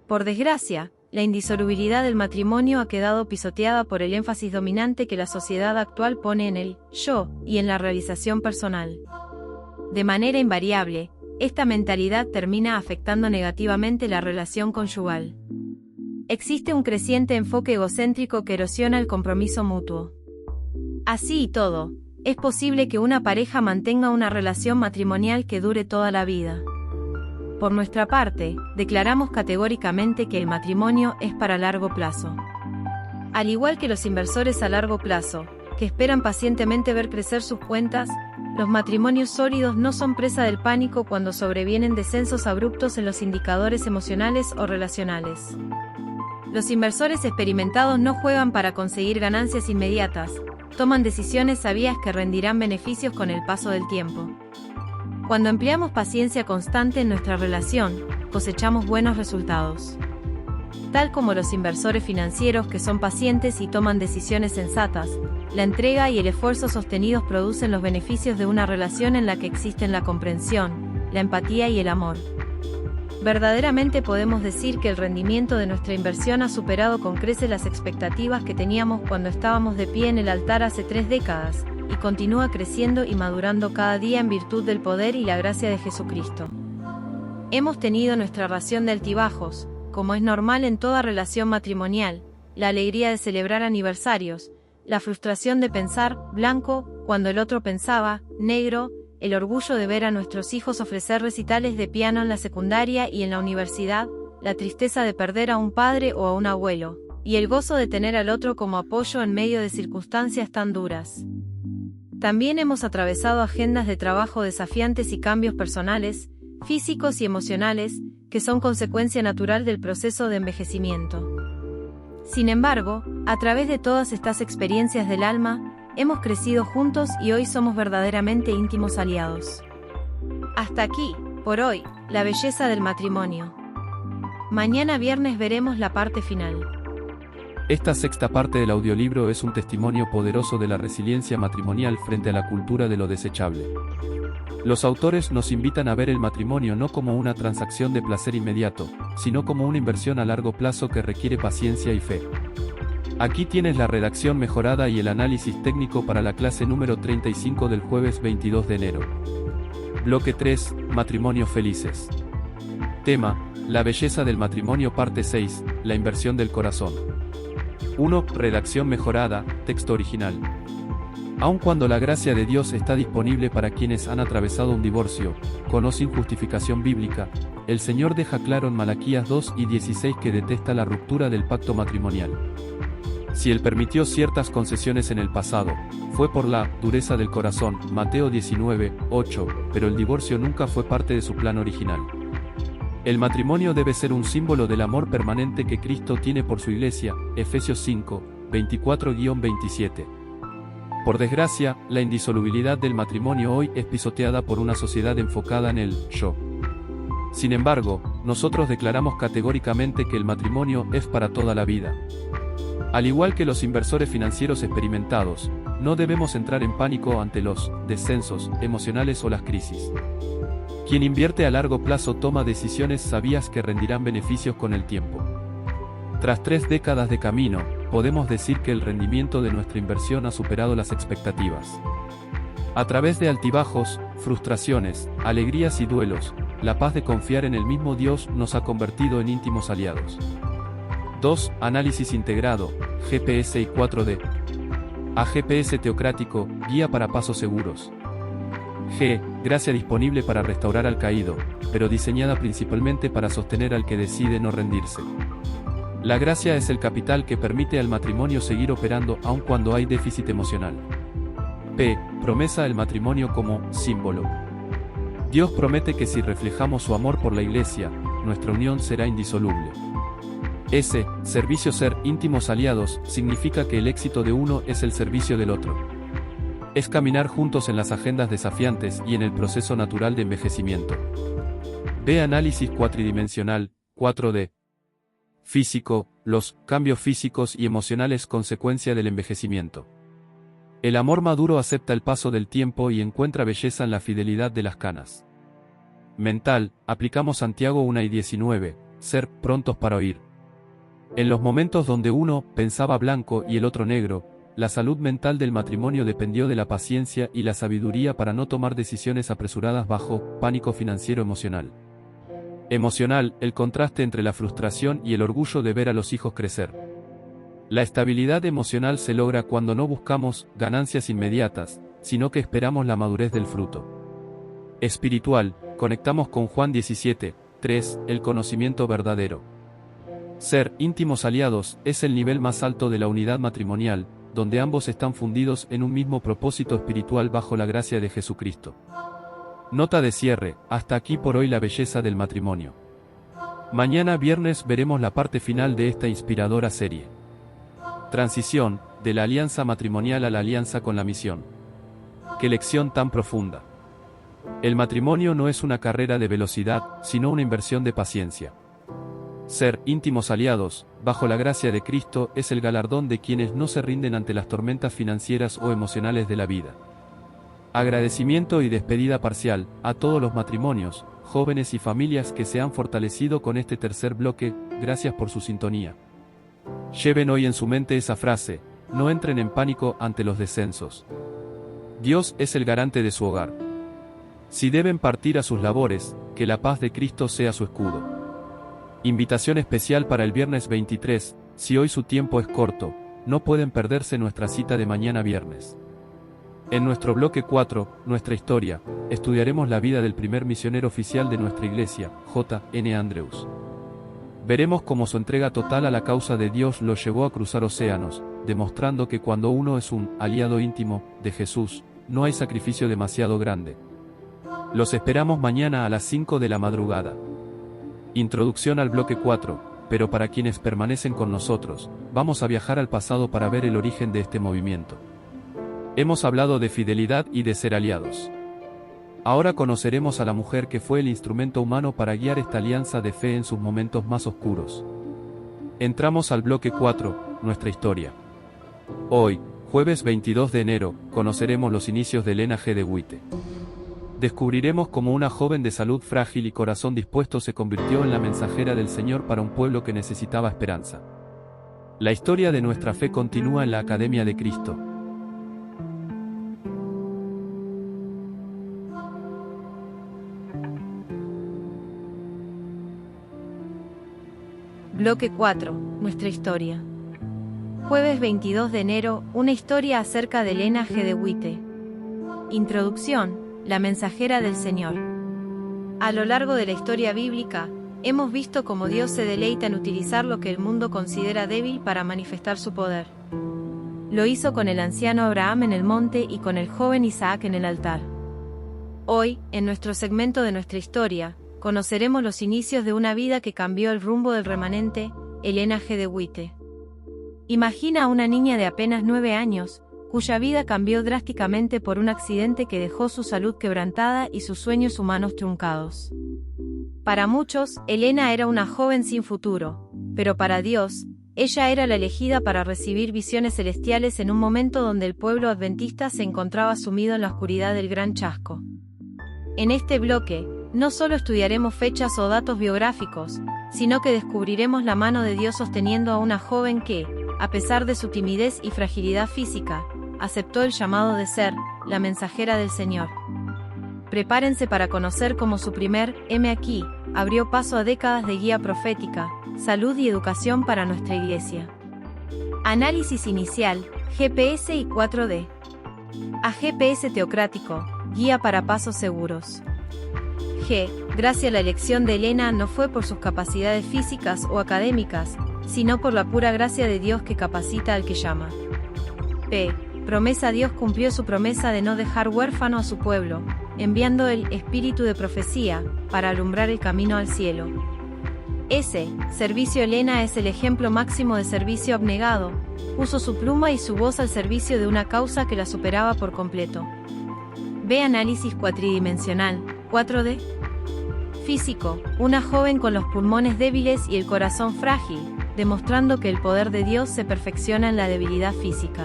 Por desgracia, la indisolubilidad del matrimonio ha quedado pisoteada por el énfasis dominante que la sociedad actual pone en el yo y en la realización personal. De manera invariable, esta mentalidad termina afectando negativamente la relación conyugal. Existe un creciente enfoque egocéntrico que erosiona el compromiso mutuo. Así y todo, es posible que una pareja mantenga una relación matrimonial que dure toda la vida. Por nuestra parte, declaramos categóricamente que el matrimonio es para largo plazo. Al igual que los inversores a largo plazo, que esperan pacientemente ver crecer sus cuentas, los matrimonios sólidos no son presa del pánico cuando sobrevienen descensos abruptos en los indicadores emocionales o relacionales. Los inversores experimentados no juegan para conseguir ganancias inmediatas, toman decisiones sabias que rendirán beneficios con el paso del tiempo. Cuando empleamos paciencia constante en nuestra relación, cosechamos buenos resultados. Tal como los inversores financieros que son pacientes y toman decisiones sensatas, la entrega y el esfuerzo sostenidos producen los beneficios de una relación en la que existen la comprensión, la empatía y el amor. Verdaderamente podemos decir que el rendimiento de nuestra inversión ha superado con creces las expectativas que teníamos cuando estábamos de pie en el altar hace 3 décadas, y continúa creciendo y madurando cada día en virtud del poder y la gracia de Jesucristo. Hemos tenido nuestra ración de altibajos, como es normal en toda relación matrimonial, la alegría de celebrar aniversarios, la frustración de pensar blanco cuando el otro pensaba negro, el orgullo de ver a nuestros hijos ofrecer recitales de piano en la secundaria y en la universidad, la tristeza de perder a un padre o a un abuelo, y el gozo de tener al otro como apoyo en medio de circunstancias tan duras. También hemos atravesado agendas de trabajo desafiantes y cambios personales, físicos y emocionales, que son consecuencia natural del proceso de envejecimiento. Sin embargo, a través de todas estas experiencias del alma, hemos crecido juntos y hoy somos verdaderamente íntimos aliados. Hasta aquí, por hoy, la belleza del matrimonio. Mañana viernes veremos la parte final. Esta sexta parte del audiolibro es un testimonio poderoso de la resiliencia matrimonial frente a la cultura de lo desechable. Los autores nos invitan a ver el matrimonio no como una transacción de placer inmediato, sino como una inversión a largo plazo que requiere paciencia y fe. Aquí tienes la redacción mejorada y el análisis técnico para la clase número 35 del jueves 22 de enero. Bloque 3, Matrimonios felices. Tema, la belleza del matrimonio parte 6, la inversión del corazón. 1. Redacción mejorada, texto original. Aun cuando la gracia de Dios está disponible para quienes han atravesado un divorcio, con o sin justificación bíblica, el Señor deja claro en Malaquías 2:16 que detesta la ruptura del pacto matrimonial. Si Él permitió ciertas concesiones en el pasado, fue por la dureza del corazón, Mateo 19:8, pero el divorcio nunca fue parte de su plan original. El matrimonio debe ser un símbolo del amor permanente que Cristo tiene por su iglesia, Efesios 5:24-27. Por desgracia, la indisolubilidad del matrimonio hoy es pisoteada por una sociedad enfocada en el yo. Sin embargo, nosotros declaramos categóricamente que el matrimonio es para toda la vida. Al igual que los inversores financieros experimentados, no debemos entrar en pánico ante los descensos emocionales o las crisis. Quien invierte a largo plazo toma decisiones sabias que rendirán beneficios con el tiempo. Tras 3 décadas de camino, podemos decir que el rendimiento de nuestra inversión ha superado las expectativas. A través de altibajos, frustraciones, alegrías y duelos, la paz de confiar en el mismo Dios nos ha convertido en íntimos aliados. 2. Análisis integrado, GPS y 4D. A GPS teocrático, guía para pasos seguros. G. Gracia disponible para restaurar al caído, pero diseñada principalmente para sostener al que decide no rendirse. La gracia es el capital que permite al matrimonio seguir operando aun cuando hay déficit emocional. P. Promesa del matrimonio como símbolo. Dios promete que si reflejamos su amor por la iglesia, nuestra unión será indisoluble. S. Servicio. Ser íntimos aliados significa que el éxito de uno es el servicio del otro. Es caminar juntos en las agendas desafiantes y en el proceso natural de envejecimiento. B. Análisis cuatridimensional, 4D. Físico, los cambios físicos y emocionales consecuencia del envejecimiento. El amor maduro acepta el paso del tiempo y encuentra belleza en la fidelidad de las canas. Mental, aplicamos Santiago 1:19, ser prontos para oír. En los momentos donde uno pensaba blanco y el otro negro, la salud mental del matrimonio dependió de la paciencia y la sabiduría para no tomar decisiones apresuradas bajo pánico financiero emocional. Emocional, el contraste entre la frustración y el orgullo de ver a los hijos crecer. La estabilidad emocional se logra cuando no buscamos ganancias inmediatas, sino que esperamos la madurez del fruto. Espiritual, conectamos con Juan 17:3, el conocimiento verdadero. Ser íntimos aliados es el nivel más alto de la unidad matrimonial, donde ambos están fundidos en un mismo propósito espiritual bajo la gracia de Jesucristo. Nota de cierre, hasta aquí por hoy la belleza del matrimonio. Mañana viernes veremos la parte final de esta inspiradora serie. Transición, de la alianza matrimonial a la alianza con la misión. ¡Qué lección tan profunda! El matrimonio no es una carrera de velocidad, sino una inversión de paciencia. Ser íntimos aliados, bajo la gracia de Cristo, es el galardón de quienes no se rinden ante las tormentas financieras o emocionales de la vida. Agradecimiento y despedida parcial a todos los matrimonios, jóvenes y familias que se han fortalecido con este tercer bloque, gracias por su sintonía. Lleven hoy en su mente esa frase: no entren en pánico ante los descensos. Dios es el garante de su hogar. Si deben partir a sus labores, que la paz de Cristo sea su escudo. Invitación especial para el viernes 23, si hoy su tiempo es corto, no pueden perderse nuestra cita de mañana viernes. En nuestro bloque 4, nuestra historia, estudiaremos la vida del primer misionero oficial de nuestra iglesia, J. N. Andrews. Veremos cómo su entrega total a la causa de Dios lo llevó a cruzar océanos, demostrando que cuando uno es un aliado íntimo de Jesús, no hay sacrificio demasiado grande. Los esperamos mañana a las 5 de la madrugada. Introducción al bloque 4, pero para quienes permanecen con nosotros, vamos a viajar al pasado para ver el origen de este movimiento. Hemos hablado de fidelidad y de ser aliados. Ahora conoceremos a la mujer que fue el instrumento humano para guiar esta alianza de fe en sus momentos más oscuros. Entramos al bloque 4, nuestra historia. Hoy, jueves 22 de enero, conoceremos los inicios de Elena G. de White. Descubriremos cómo una joven de salud frágil y corazón dispuesto se convirtió en la mensajera del Señor para un pueblo que necesitaba esperanza. La historia de nuestra fe continúa en la Academia de Cristo. Bloque 4, nuestra historia. Jueves 22 de enero, una historia acerca de Elena G. de White. Introducción. La mensajera del Señor. A lo largo de la historia bíblica, hemos visto cómo Dios se deleita en utilizar lo que el mundo considera débil para manifestar su poder. Lo hizo con el anciano Abraham en el monte y con el joven Isaac en el altar. Hoy, en nuestro segmento de nuestra historia, conoceremos los inicios de una vida que cambió el rumbo del remanente, Elena G. de White. Imagina a una niña de apenas 9 años, cuya vida cambió drásticamente por un accidente que dejó su salud quebrantada y sus sueños humanos truncados. Para muchos, Elena era una joven sin futuro, pero para Dios, ella era la elegida para recibir visiones celestiales en un momento donde el pueblo adventista se encontraba sumido en la oscuridad del gran chasco. En este bloque, no solo estudiaremos fechas o datos biográficos, sino que descubriremos la mano de Dios sosteniendo a una joven que, a pesar de su timidez y fragilidad física, aceptó el llamado de ser la mensajera del Señor. Prepárense para conocer cómo su primer "heme aquí" abrió paso a décadas de guía profética, salud y educación para nuestra iglesia. Análisis inicial, GPS y 4D. A GPS teocrático, guía para pasos seguros. G. Gracia. La elección de Elena no fue por sus capacidades físicas o académicas, sino por la pura gracia de Dios que capacita al que llama. P. Promesa. Dios cumplió su promesa de no dejar huérfano a su pueblo, enviando el espíritu de profecía, para alumbrar el camino al cielo. S. Servicio. Elena es el ejemplo máximo de servicio abnegado, puso su pluma y su voz al servicio de una causa que la superaba por completo. B. Análisis cuatridimensional, 4D. Físico. Una joven con los pulmones débiles y el corazón frágil, demostrando que el poder de Dios se perfecciona en la debilidad física.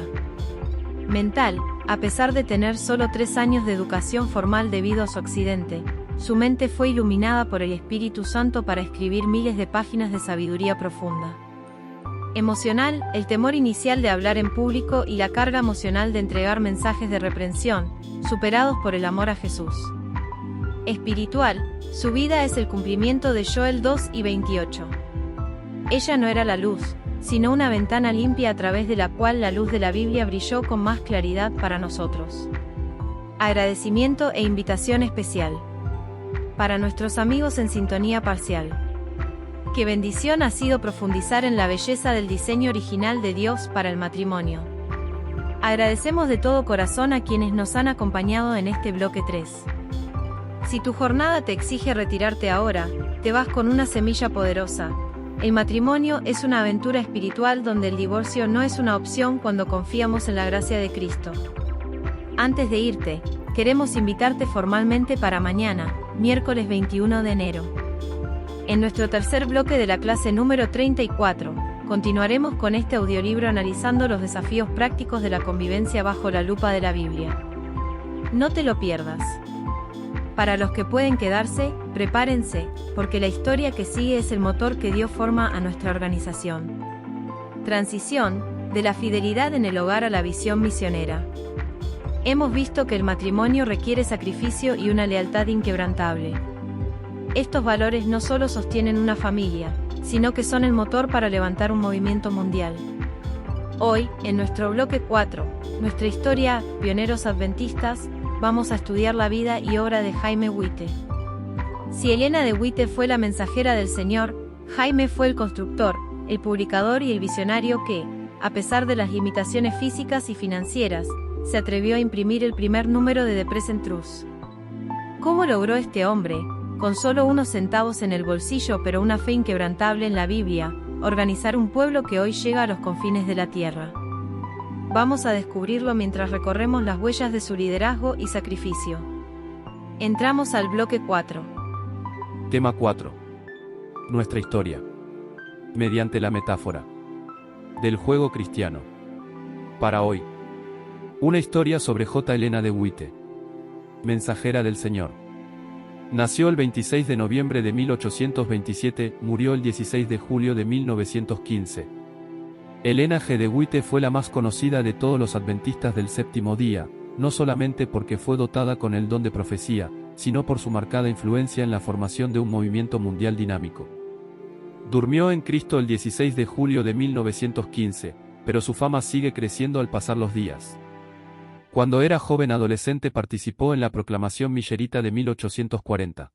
Mental. A pesar de tener solo 3 años de educación formal debido a su accidente, su mente fue iluminada por el Espíritu Santo para escribir miles de páginas de sabiduría profunda. Emocional. El temor inicial de hablar en público y la carga emocional de entregar mensajes de reprensión, superados por el amor a Jesús. Espiritual. Su vida es el cumplimiento de Joel 2:28. Ella no era la luz, sino una ventana limpia a través de la cual la luz de la Biblia brilló con más claridad para nosotros. Agradecimiento e invitación especial. Para nuestros amigos en sintonía parcial. Qué bendición ha sido profundizar en la belleza del diseño original de Dios para el matrimonio. Agradecemos de todo corazón a quienes nos han acompañado en este bloque 3. Si tu jornada te exige retirarte ahora, te vas con una semilla poderosa. El matrimonio es una aventura espiritual donde el divorcio no es una opción cuando confiamos en la gracia de Cristo. Antes de irte, queremos invitarte formalmente para mañana, miércoles 21 de enero. En nuestro tercer bloque de la clase número 34, continuaremos con este audiolibro analizando los desafíos prácticos de la convivencia bajo la lupa de la Biblia. No te lo pierdas. Para los que pueden quedarse, prepárense, porque la historia que sigue es el motor que dio forma a nuestra organización. Transición, de la fidelidad en el hogar a la visión misionera. Hemos visto que el matrimonio requiere sacrificio y una lealtad inquebrantable. Estos valores no solo sostienen una familia, sino que son el motor para levantar un movimiento mundial. Hoy, en nuestro bloque 4, nuestra historia, Pioneros Adventistas, vamos a estudiar la vida y obra de Jaime Witte. Si Elena de Witte fue la mensajera del Señor, Jaime fue el constructor, el publicador y el visionario que, a pesar de las limitaciones físicas y financieras, se atrevió a imprimir el primer número de The Present Truth. ¿Cómo logró este hombre, con solo unos centavos en el bolsillo pero una fe inquebrantable en la Biblia, organizar un pueblo que hoy llega a los confines de la tierra? Vamos a descubrirlo mientras recorremos las huellas de su liderazgo y sacrificio. Entramos al bloque 4. Tema 4. Nuestra historia. Mediante la metáfora del juego cristiano. Para hoy, una historia sobre J. Elena de Witte, mensajera del Señor. Nació el 26 de noviembre de 1827, murió el 16 de julio de 1915. Elena G. de Witte fue la más conocida de todos los adventistas del séptimo día, no solamente porque fue dotada con el don de profecía, sino por su marcada influencia en la formación de un movimiento mundial dinámico. Durmió en Cristo el 16 de julio de 1915, pero su fama sigue creciendo al pasar los días. Cuando era joven adolescente participó en la proclamación millerita de 1840.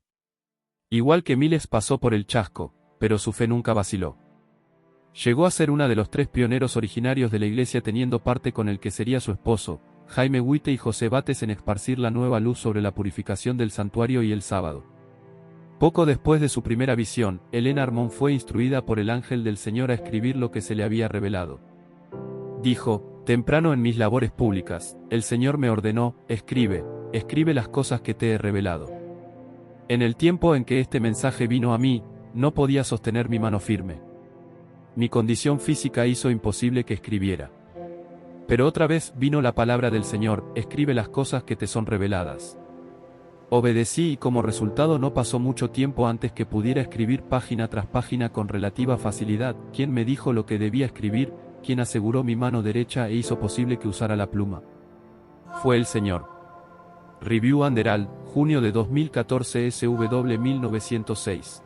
Igual que Miles pasó por el chasco, pero su fe nunca vaciló. Llegó a ser una de los 3 pioneros originarios de la iglesia, teniendo parte con el que sería su esposo, Jaime Witte, y José Bates en esparcir la nueva luz sobre la purificación del santuario y el sábado. Poco después de su primera visión, Elena Armón fue instruida por el ángel del Señor a escribir lo que se le había revelado. Dijo: temprano en mis labores públicas, el Señor me ordenó: escribe las cosas que te he revelado. En el tiempo en que este mensaje vino a mí, no podía sostener mi mano firme. Mi condición física hizo imposible que escribiera. Pero otra vez vino la palabra del Señor: escribe las cosas que te son reveladas. Obedecí y como resultado no pasó mucho tiempo antes que pudiera escribir página tras página con relativa facilidad. ¿Quién me dijo lo que debía escribir? ¿Quién aseguró mi mano derecha e hizo posible que usara la pluma? Fue el Señor. Review and Herald, junio de 2014, SW 1906.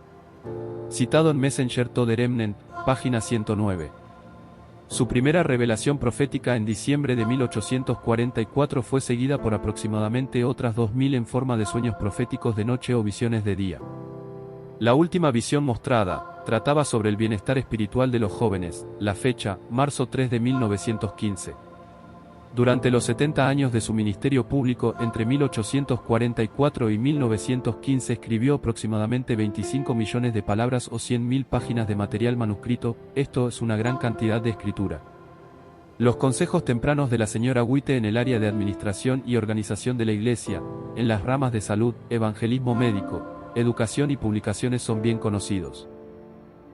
Citado en Messenger to the Remnant, página 109. Su primera revelación profética en diciembre de 1844 fue seguida por aproximadamente otras 2000 en forma de sueños proféticos de noche o visiones de día. La última visión mostrada trataba sobre el bienestar espiritual de los jóvenes. La fecha, marzo 3 de 1915. Durante los 70 años de su ministerio público, entre 1844 y 1915, escribió aproximadamente 25 millones de palabras o 100.000 páginas de material manuscrito. Esto es una gran cantidad de escritura. Los consejos tempranos de la señora Witte en el área de administración y organización de la iglesia, en las ramas de salud, evangelismo médico, educación y publicaciones son bien conocidos.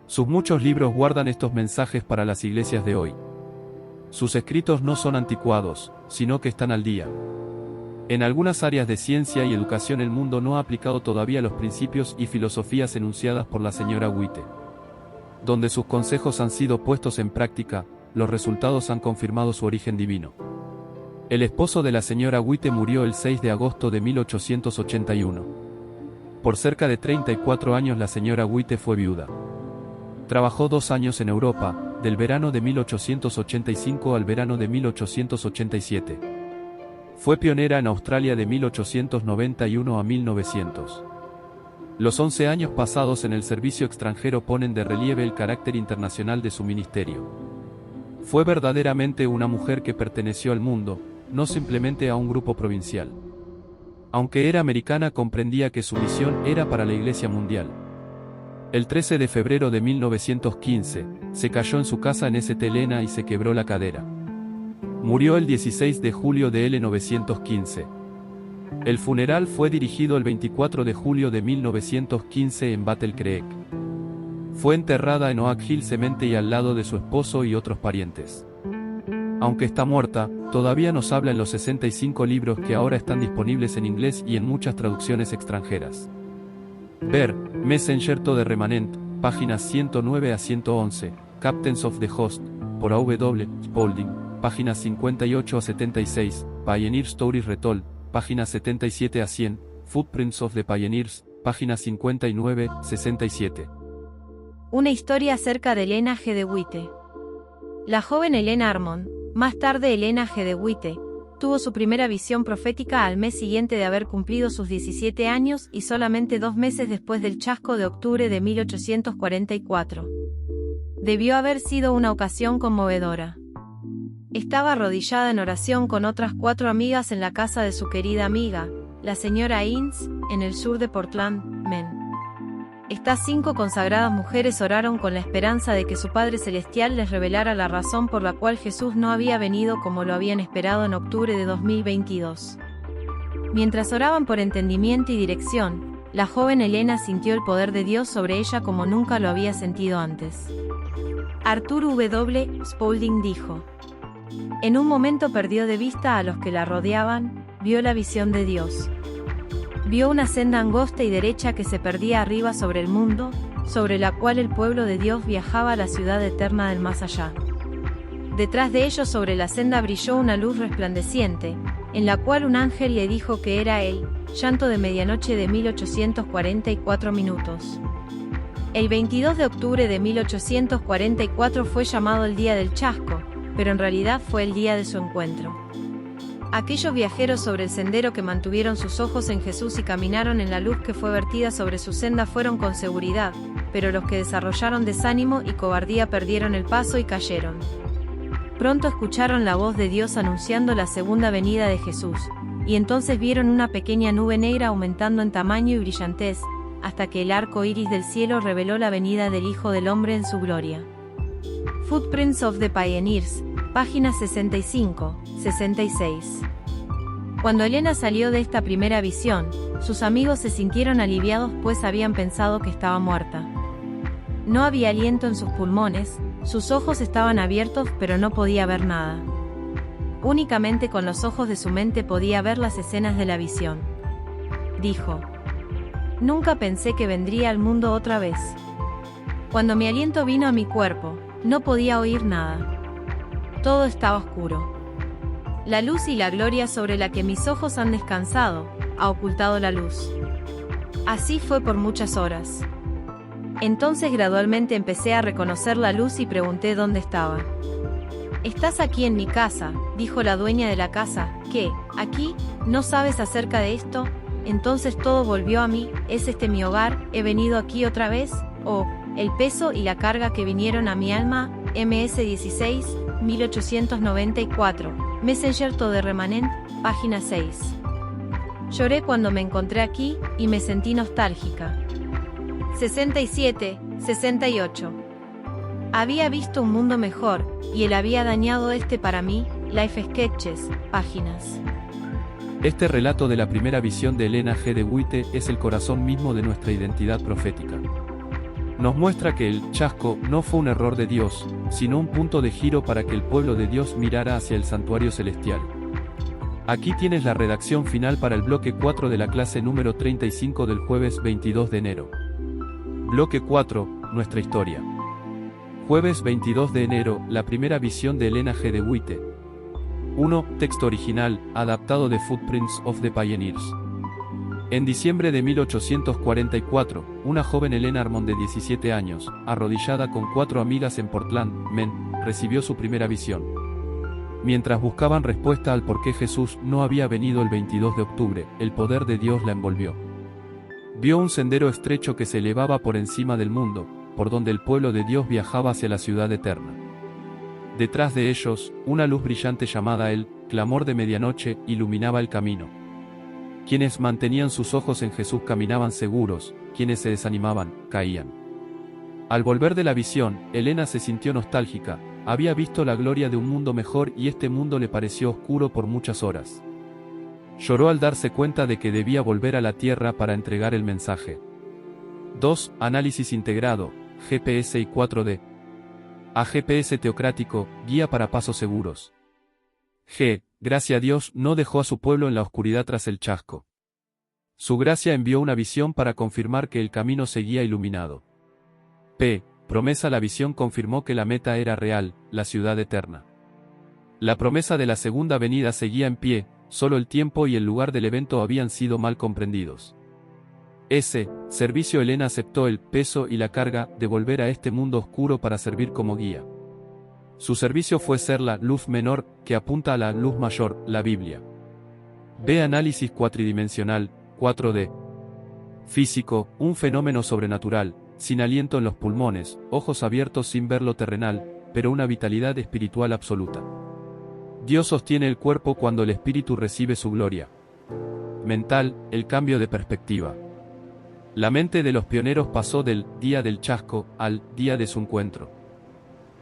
Sus muchos libros guardan estos mensajes para las iglesias de hoy. Sus escritos no son anticuados, sino que están al día. En algunas áreas de ciencia y educación el mundo no ha aplicado todavía los principios y filosofías enunciadas por la señora Witte. Donde sus consejos han sido puestos en práctica, los resultados han confirmado su origen divino. El esposo de la señora Witte murió el 6 de agosto de 1881. Por cerca de 34 años la señora Witte fue viuda. Trabajó 2 años en Europa, del verano de 1885 al verano de 1887. Fue pionera en Australia de 1891 a 1900. Los 11 años pasados en el servicio extranjero ponen de relieve el carácter internacional de su ministerio. Fue verdaderamente una mujer que perteneció al mundo, no simplemente a un grupo provincial. Aunque era americana, comprendía que su misión era para la Iglesia mundial. El 13 de febrero de 1915, se cayó en su casa en St. Helena y se quebró la cadera. Murió el 16 de julio de 1915. El funeral fue dirigido el 24 de julio de 1915 en Battle Creek. Fue enterrada en Oak Hill Cemetery al lado de su esposo y otros parientes. Aunque está muerta, todavía nos habla en los 65 libros que ahora están disponibles en inglés y en muchas traducciones extranjeras. Ver, Messenger to the Remanent, páginas 109 a 111, Captains of the Host, por A.W. Spaulding, páginas 58 a 76, Pioneer Stories Retold, páginas 77 a 100, Footprints of the Pioneers, páginas 59, 67. Una historia acerca de Elena G. de White. La joven Helena Armond, más tarde Helena G. de White, tuvo su primera visión profética al mes siguiente de haber cumplido sus 17 años y solamente 2 meses después del chasco de octubre de 1844. Debió haber sido una ocasión conmovedora. Estaba arrodillada en oración con otras 4 amigas en la casa de su querida amiga, la señora Innes, en el sur de Portland, Maine. Estas 5 consagradas mujeres oraron con la esperanza de que su Padre Celestial les revelara la razón por la cual Jesús no había venido como lo habían esperado en octubre de 2022. Mientras oraban por entendimiento y dirección, la joven Helena sintió el poder de Dios sobre ella como nunca lo había sentido antes. Arthur W. Spaulding dijo: en un momento perdió de vista a los que la rodeaban, vio la visión de Dios. Vio una senda angosta y derecha que se perdía arriba sobre el mundo, sobre la cual el pueblo de Dios viajaba a la ciudad eterna del más allá. Detrás de ellos sobre la senda brilló una luz resplandeciente, en la cual un ángel le dijo que era el llanto de medianoche de 1844 minutos. El 22 de octubre de 1844 fue llamado el día del chasco, pero en realidad fue el día de su encuentro. Aquellos viajeros sobre el sendero que mantuvieron sus ojos en Jesús y caminaron en la luz que fue vertida sobre su senda fueron con seguridad, pero los que desarrollaron desánimo y cobardía perdieron el paso y cayeron. Pronto escucharon la voz de Dios anunciando la segunda venida de Jesús, y entonces vieron una pequeña nube negra aumentando en tamaño y brillantez, hasta que el arco iris del cielo reveló la venida del Hijo del Hombre en su gloria. Footprints of the Pioneers, páginas 65, 66. Cuando Helena salió de esta primera visión, sus amigos se sintieron aliviados pues habían pensado que estaba muerta. No había aliento en sus pulmones, sus ojos estaban abiertos pero no podía ver nada. Únicamente con los ojos de su mente podía ver las escenas de la visión. Dijo: nunca pensé que vendría al mundo otra vez. Cuando mi aliento vino a mi cuerpo, no podía oír nada. Todo estaba oscuro. La luz y la gloria sobre la que mis ojos han descansado, ha ocultado la luz. Así fue por muchas horas. Entonces gradualmente empecé a reconocer la luz y pregunté dónde estaba. «Estás aquí en mi casa», dijo la dueña de la casa. «¿Qué? ¿Aquí? ¿No sabes acerca de esto?» Entonces todo volvió a mí. ¿Es este mi hogar? ¿He venido aquí otra vez? «Oh, el peso y la carga que vinieron a mi alma». MS 16, 1894. Messenger to the Remanent, página 6. Lloré cuando me encontré aquí, y me sentí nostálgica. 67, 68. Había visto un mundo mejor, y él había dañado este para mí. Life Sketches, páginas. Este relato de la primera visión de Helena G. de White es el corazón mismo de nuestra identidad profética. Nos muestra que el chasco no fue un error de Dios, sino un punto de giro para que el pueblo de Dios mirara hacia el santuario celestial. Aquí tienes la redacción final para el bloque 4 de la clase número 35 del jueves 22 de enero. Bloque 4, nuestra historia. Jueves 22 de enero, la primera visión de Helena G. de White. 1. Texto original, adaptado de Footprints of the Pioneers. En diciembre de 1844, una joven Elena Armond de 17 años, arrodillada con 4 amigas en Portland, Maine, recibió su primera visión. Mientras buscaban respuesta al por qué Jesús no había venido el 22 de octubre, el poder de Dios la envolvió. Vio un sendero estrecho que se elevaba por encima del mundo, por donde el pueblo de Dios viajaba hacia la ciudad eterna. Detrás de ellos, una luz brillante llamada el clamor de medianoche iluminaba el camino. Quienes mantenían sus ojos en Jesús caminaban seguros, quienes se desanimaban, caían. Al volver de la visión, Elena se sintió nostálgica, había visto la gloria de un mundo mejor y este mundo le pareció oscuro por muchas horas. Lloró al darse cuenta de que debía volver a la tierra para entregar el mensaje. 2. Análisis integrado, GPS y 4D. A GPS teocrático, guía para pasos seguros. Gracia a Dios no dejó a su pueblo en la oscuridad tras el chasco. Su gracia envió una visión para confirmar que el camino seguía iluminado. Promesa. La visión confirmó que la meta era real, la ciudad eterna. La promesa de la segunda venida seguía en pie, solo el tiempo y el lugar del evento habían sido mal comprendidos. Servicio. Elena aceptó el peso y la carga de volver a este mundo oscuro para servir como guía. Su servicio fue ser la luz menor que apunta a la luz mayor, la Biblia. Análisis cuatridimensional, 4D. Físico, un fenómeno sobrenatural, sin aliento en los pulmones, ojos abiertos sin ver lo terrenal, pero una vitalidad espiritual absoluta. Dios sostiene el cuerpo cuando el espíritu recibe su gloria. Mental, el cambio de perspectiva. La mente de los pioneros pasó del día del chasco al día de su encuentro.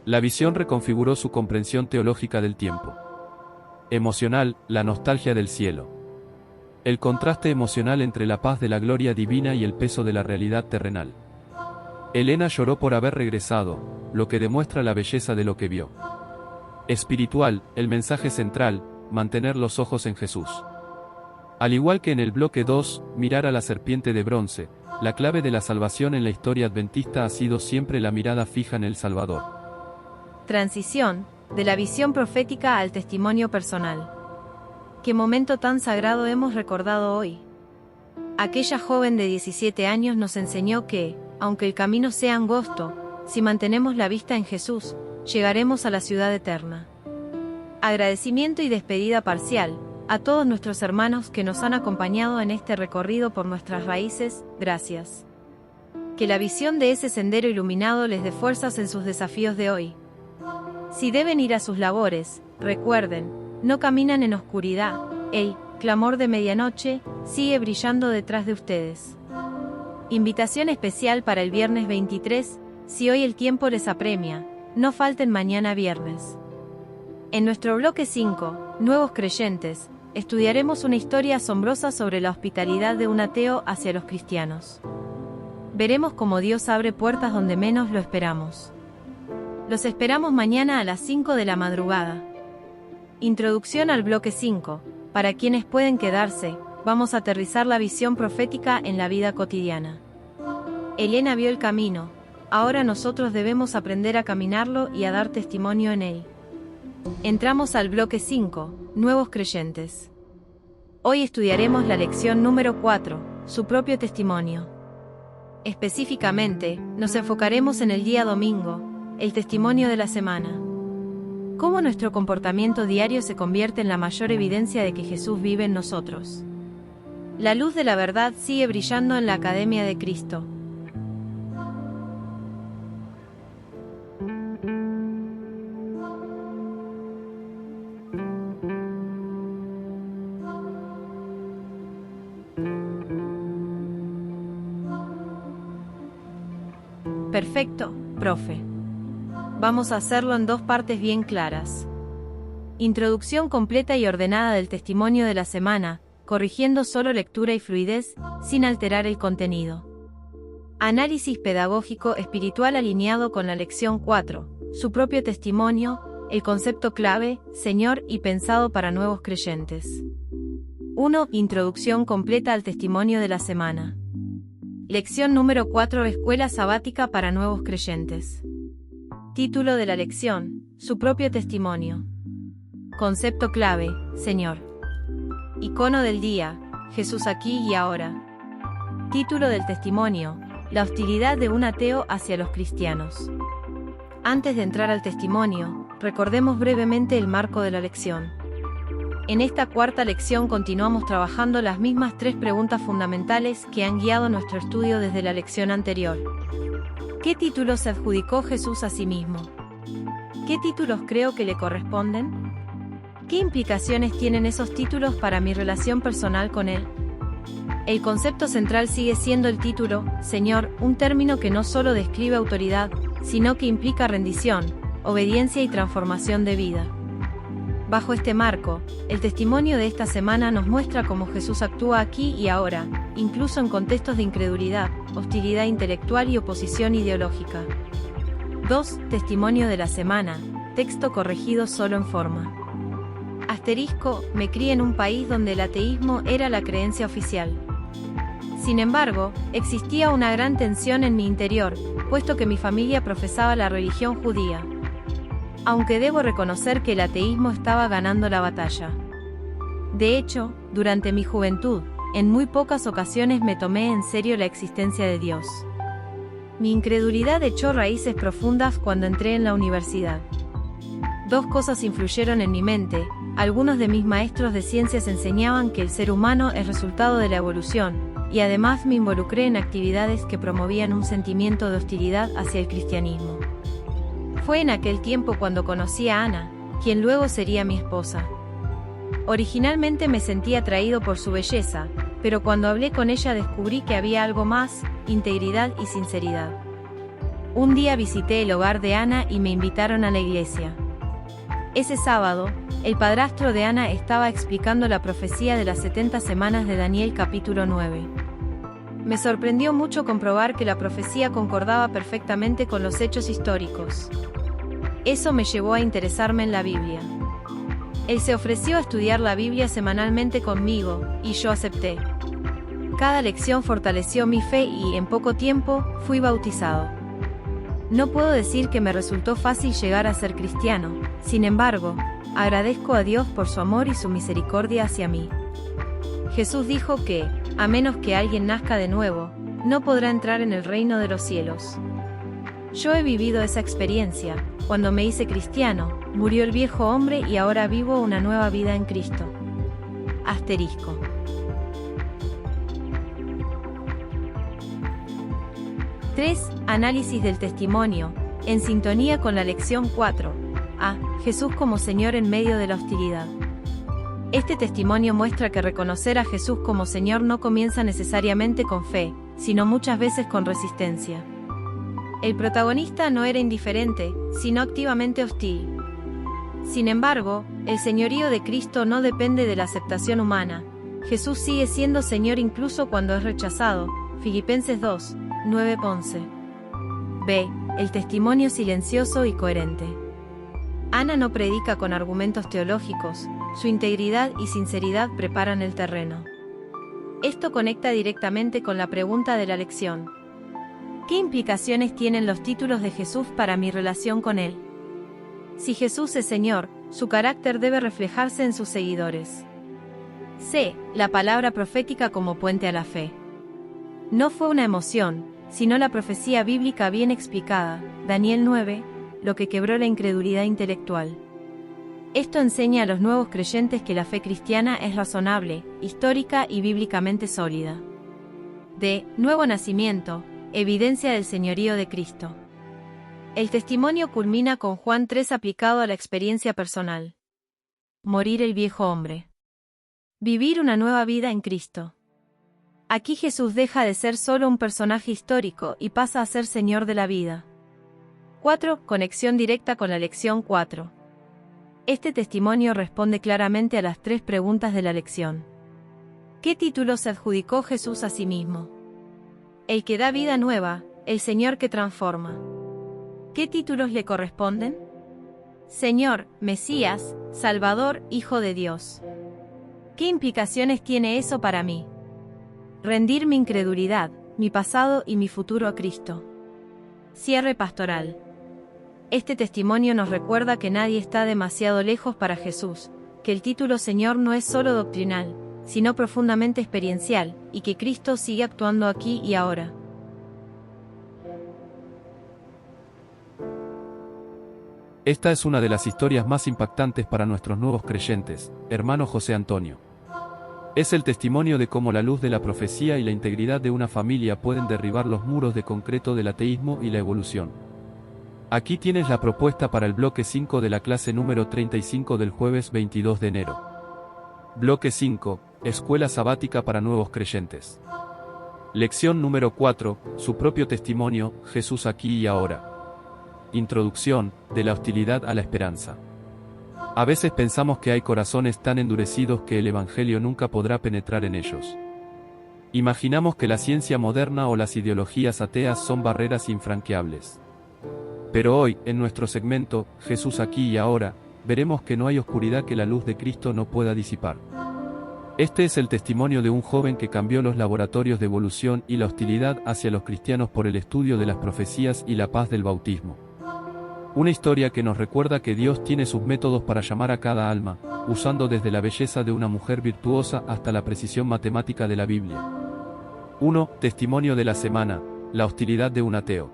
La visión reconfiguró su comprensión teológica del tiempo. Emocional, la nostalgia del cielo. El contraste emocional entre la paz de la gloria divina y el peso de la realidad terrenal. Elena lloró por haber regresado, lo que demuestra la belleza de lo que vio. Espiritual, el mensaje central, mantener los ojos en Jesús. Al igual que en el bloque 2, mirar a la serpiente de bronce, la clave de la salvación en la historia adventista ha sido siempre la mirada fija en el Salvador. Transición, de la visión profética al testimonio personal. ¿Qué momento tan sagrado hemos recordado hoy? Aquella joven de 17 años nos enseñó que, aunque el camino sea angosto, si mantenemos la vista en Jesús, llegaremos a la ciudad eterna. Agradecimiento y despedida parcial, a todos nuestros hermanos que nos han acompañado en este recorrido por nuestras raíces, gracias. Que la visión de ese sendero iluminado les dé fuerzas en sus desafíos de hoy. Si deben ir a sus labores, recuerden, no caminan en oscuridad, el clamor de medianoche sigue brillando detrás de ustedes. Invitación especial para el viernes 23, si hoy el tiempo les apremia, no falten mañana viernes. En nuestro bloque 5, Nuevos Creyentes, estudiaremos una historia asombrosa sobre la hospitalidad de un ateo hacia los cristianos. Veremos cómo Dios abre puertas donde menos lo esperamos. Los esperamos mañana a las 5 de la madrugada. Introducción al bloque 5. Para quienes pueden quedarse, vamos a aterrizar la visión profética en la vida cotidiana. Elena vio el camino, ahora nosotros debemos aprender a caminarlo y a dar testimonio en él. Entramos al bloque 5, Nuevos Creyentes. Hoy estudiaremos la lección número 4, su propio testimonio. Específicamente, nos enfocaremos en el día domingo, el testimonio de la semana. Cómo nuestro comportamiento diario se convierte en la mayor evidencia de que Jesús vive en nosotros. La luz de la verdad sigue brillando en la Academia de Cristo. Perfecto, profe. Vamos a hacerlo en dos partes bien claras. Introducción completa y ordenada del testimonio de la semana, corrigiendo solo lectura y fluidez, sin alterar el contenido. Análisis pedagógico espiritual alineado con la lección 4, su propio testimonio, el concepto clave, Señor y pensado para nuevos creyentes. 1. Introducción completa al testimonio de la semana. Lección número 4, Escuela sabática para nuevos creyentes. Título de la lección, su propio testimonio. Concepto clave, Señor. Icono del día, Jesús aquí y ahora. Título del testimonio: la hostilidad de un ateo hacia los cristianos. Antes de entrar al testimonio, recordemos brevemente el marco de la lección. En esta cuarta lección continuamos trabajando las mismas 3 preguntas fundamentales que han guiado nuestro estudio desde la lección anterior. ¿Qué títulos se adjudicó Jesús a sí mismo? ¿Qué títulos creo que le corresponden? ¿Qué implicaciones tienen esos títulos para mi relación personal con Él? El concepto central sigue siendo el título, Señor, un término que no solo describe autoridad, sino que implica rendición, obediencia y transformación de vida. Bajo este marco, el testimonio de esta semana nos muestra cómo Jesús actúa aquí y ahora, incluso en contextos de incredulidad, hostilidad intelectual y oposición ideológica. 2. Testimonio de la semana, texto corregido solo en forma. Asterisco, me crié en un país donde el ateísmo era la creencia oficial. Sin embargo, existía una gran tensión en mi interior, puesto que mi familia profesaba la religión judía. Aunque debo reconocer que el ateísmo estaba ganando la batalla. De hecho, durante mi juventud, en muy pocas ocasiones me tomé en serio la existencia de Dios. Mi incredulidad echó raíces profundas cuando entré en la universidad. 2 cosas influyeron en mi mente. Algunos de mis maestros de ciencias enseñaban que el ser humano es resultado de la evolución, y además me involucré en actividades que promovían un sentimiento de hostilidad hacia el cristianismo. Fue en aquel tiempo cuando conocí a Ana, quien luego sería mi esposa. Originalmente me sentí atraído por su belleza, pero cuando hablé con ella descubrí que había algo más: integridad y sinceridad. Un día visité el hogar de Ana y me invitaron a la iglesia. Ese sábado, el padrastro de Ana estaba explicando la profecía de las 70 semanas de Daniel capítulo 9. Me sorprendió mucho comprobar que la profecía concordaba perfectamente con los hechos históricos. Eso me llevó a interesarme en la Biblia. Él se ofreció a estudiar la Biblia semanalmente conmigo, y yo acepté. Cada lección fortaleció mi fe y, en poco tiempo, fui bautizado. No puedo decir que me resultó fácil llegar a ser cristiano, sin embargo, agradezco a Dios por su amor y su misericordia hacia mí. Jesús dijo que, a menos que alguien nazca de nuevo, no podrá entrar en el reino de los cielos. Yo he vivido esa experiencia. Cuando me hice cristiano, murió el viejo hombre y ahora vivo una nueva vida en Cristo. Asterisco. (3) Análisis del testimonio, en sintonía con la lección 4. A. Jesús como Señor en medio de la hostilidad. Este testimonio muestra que reconocer a Jesús como Señor no comienza necesariamente con fe, sino muchas veces con resistencia. El protagonista no era indiferente, sino activamente hostil. Sin embargo, el señorío de Cristo no depende de la aceptación humana. Jesús sigue siendo Señor incluso cuando es rechazado. Filipenses 2, 9-11. B. El testimonio silencioso y coherente. Ana no predica con argumentos teológicos, su integridad y sinceridad preparan el terreno. Esto conecta directamente con la pregunta de la lección. ¿Qué implicaciones tienen los títulos de Jesús para mi relación con Él? Si Jesús es Señor, su carácter debe reflejarse en sus seguidores. C. La palabra profética como puente a la fe. No fue una emoción, sino la profecía bíblica bien explicada, Daniel 9, lo que quebró la incredulidad intelectual. Esto enseña a los nuevos creyentes que la fe cristiana es razonable, histórica y bíblicamente sólida. D. Nuevo nacimiento, evidencia del señorío de Cristo. El testimonio culmina con Juan 3 aplicado a la experiencia personal. Morir el viejo hombre. Vivir una nueva vida en Cristo. Aquí Jesús deja de ser solo un personaje histórico y pasa a ser Señor de la vida. 4. Conexión directa con la lección 4. Este testimonio responde claramente a las 3 preguntas de la lección. ¿Qué título se adjudicó Jesús a sí mismo? El que da vida nueva, el Señor que transforma. ¿Qué títulos le corresponden? Señor, Mesías, Salvador, Hijo de Dios. ¿Qué implicaciones tiene eso para mí? Rendir mi incredulidad, mi pasado y mi futuro a Cristo. Cierre pastoral. Este testimonio nos recuerda que nadie está demasiado lejos para Jesús, que el título Señor no es solo doctrinal, sino profundamente experiencial, y que Cristo sigue actuando aquí y ahora. Esta es una de las historias más impactantes para nuestros nuevos creyentes, hermano José Antonio. Es el testimonio de cómo la luz de la profecía y la integridad de una familia pueden derribar los muros de concreto del ateísmo y la evolución. Aquí tienes la propuesta para el bloque 5 de la clase número 35 del jueves 22 de enero. Bloque 5, Escuela Sabática para Nuevos Creyentes. Lección número 4, su propio testimonio, Jesús aquí y ahora. Introducción, de la hostilidad a la esperanza. A veces pensamos que hay corazones tan endurecidos que el Evangelio nunca podrá penetrar en ellos. Imaginamos que la ciencia moderna o las ideologías ateas son barreras infranqueables. Pero hoy, en nuestro segmento, Jesús aquí y ahora, veremos que no hay oscuridad que la luz de Cristo no pueda disipar. Este es el testimonio de un joven que cambió los laboratorios de evolución y la hostilidad hacia los cristianos por el estudio de las profecías y la paz del bautismo. Una historia que nos recuerda que Dios tiene sus métodos para llamar a cada alma, usando desde la belleza de una mujer virtuosa hasta la precisión matemática de la Biblia. 1. Testimonio de la semana, la hostilidad de un ateo.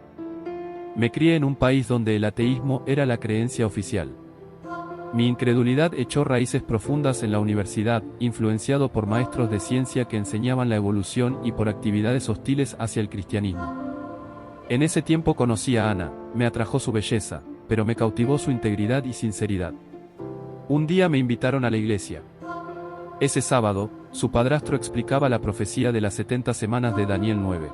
Me crié en un país donde el ateísmo era la creencia oficial. Mi incredulidad echó raíces profundas en la universidad, influenciado por maestros de ciencia que enseñaban la evolución y por actividades hostiles hacia el cristianismo. En ese tiempo conocí a Ana, me atrajo su belleza, pero me cautivó su integridad y sinceridad. Un día me invitaron a la iglesia. Ese sábado, su padrastro explicaba la profecía de las 70 semanas de Daniel 9.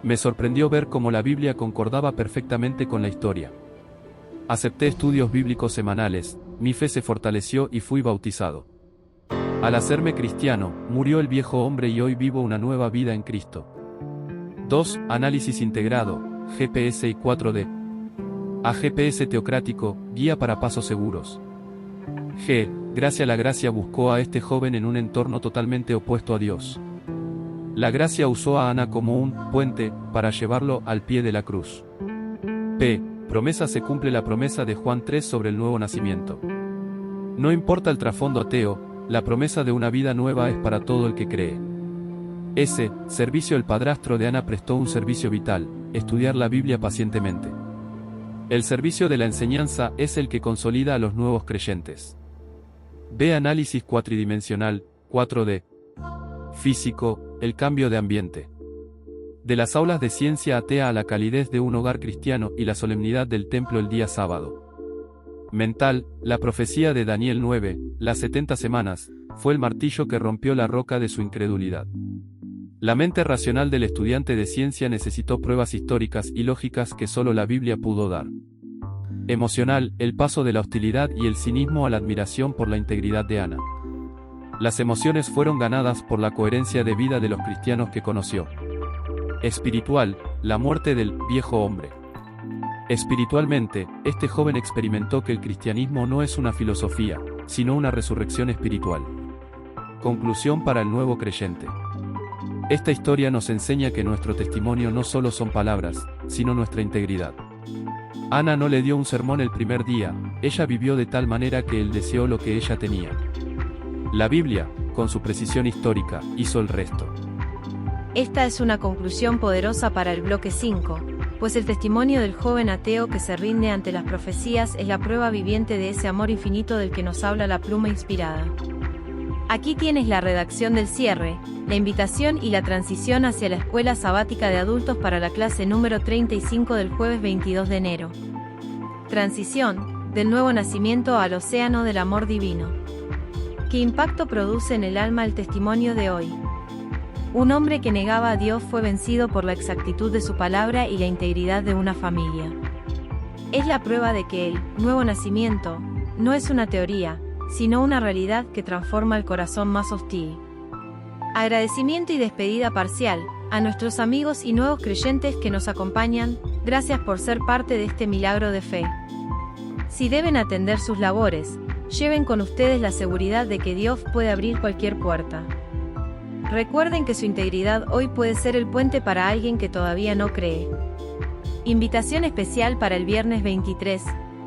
Me sorprendió ver cómo la Biblia concordaba perfectamente con la historia. Acepté estudios bíblicos semanales, mi fe se fortaleció y fui bautizado. Al hacerme cristiano, murió el viejo hombre y hoy vivo una nueva vida en Cristo. 2. Análisis integrado, GPS y 4D. A GPS teocrático, guía para pasos seguros. G. Gracia. La gracia buscó a este joven en un entorno totalmente opuesto a Dios. La gracia usó a Ana como un puente para llevarlo al pie de la cruz. P. Promesa. Se cumple la promesa de Juan 3 sobre el nuevo nacimiento. No importa el trasfondo ateo, la promesa de una vida nueva es para todo el que cree. S. Servicio. El padrastro de Ana prestó un servicio vital, estudiar la Biblia pacientemente. El servicio de la enseñanza es el que consolida a los nuevos creyentes. B. Análisis cuatridimensional, 4D. Físico, el cambio de ambiente. De las aulas de ciencia atea a la calidez de un hogar cristiano y la solemnidad del templo el día sábado. Mental, la profecía de Daniel 9, las 70 semanas, fue el martillo que rompió la roca de su incredulidad. La mente racional del estudiante de ciencia necesitó pruebas históricas y lógicas que solo la Biblia pudo dar. Emocional, el paso de la hostilidad y el cinismo a la admiración por la integridad de Ana. Las emociones fueron ganadas por la coherencia de vida de los cristianos que conoció. Espiritual, la muerte del viejo hombre. Espiritualmente, este joven experimentó que el cristianismo no es una filosofía, sino una resurrección espiritual. Conclusión para el nuevo creyente. Esta historia nos enseña que nuestro testimonio no solo son palabras, sino nuestra integridad. Ana no le dio un sermón el primer día, ella vivió de tal manera que él deseó lo que ella tenía. La Biblia, con su precisión histórica, hizo el resto. Esta es una conclusión poderosa para el bloque 5, pues el testimonio del joven ateo que se rinde ante las profecías es la prueba viviente de ese amor infinito del que nos habla la pluma inspirada. Aquí tienes la redacción del cierre, la invitación y la transición hacia la escuela sabática de adultos para la clase número 35 del jueves 22 de enero. Transición, del nuevo nacimiento al océano del amor divino. ¿Qué impacto produce en el alma el testimonio de hoy? Un hombre que negaba a Dios fue vencido por la exactitud de su palabra y la integridad de una familia. Es la prueba de que el nuevo nacimiento no es una teoría, sino una realidad que transforma el corazón más hostil. Agradecimiento y despedida parcial a nuestros amigos y nuevos creyentes que nos acompañan, gracias por ser parte de este milagro de fe. Si deben atender sus labores, lleven con ustedes la seguridad de que Dios puede abrir cualquier puerta. Recuerden que su integridad hoy puede ser el puente para alguien que todavía no cree. Invitación especial para el viernes 23.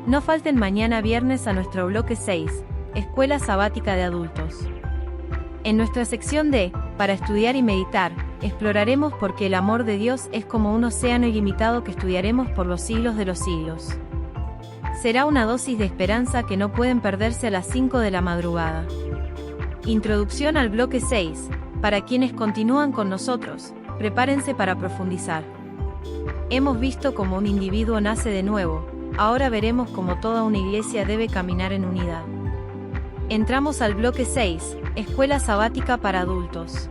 No falten mañana viernes a nuestro bloque 6, Escuela Sabática de Adultos. En nuestra sección de Para estudiar y meditar, exploraremos por qué el amor de Dios es como un océano ilimitado que estudiaremos por los siglos de los siglos. Será una dosis de esperanza que no pueden perderse a las 5 de la madrugada. Introducción al bloque 6. Para quienes continúan con nosotros, prepárense para profundizar. Hemos visto cómo un individuo nace de nuevo, ahora veremos cómo toda una iglesia debe caminar en unidad. Entramos al bloque 6, Escuela Sabática para Adultos.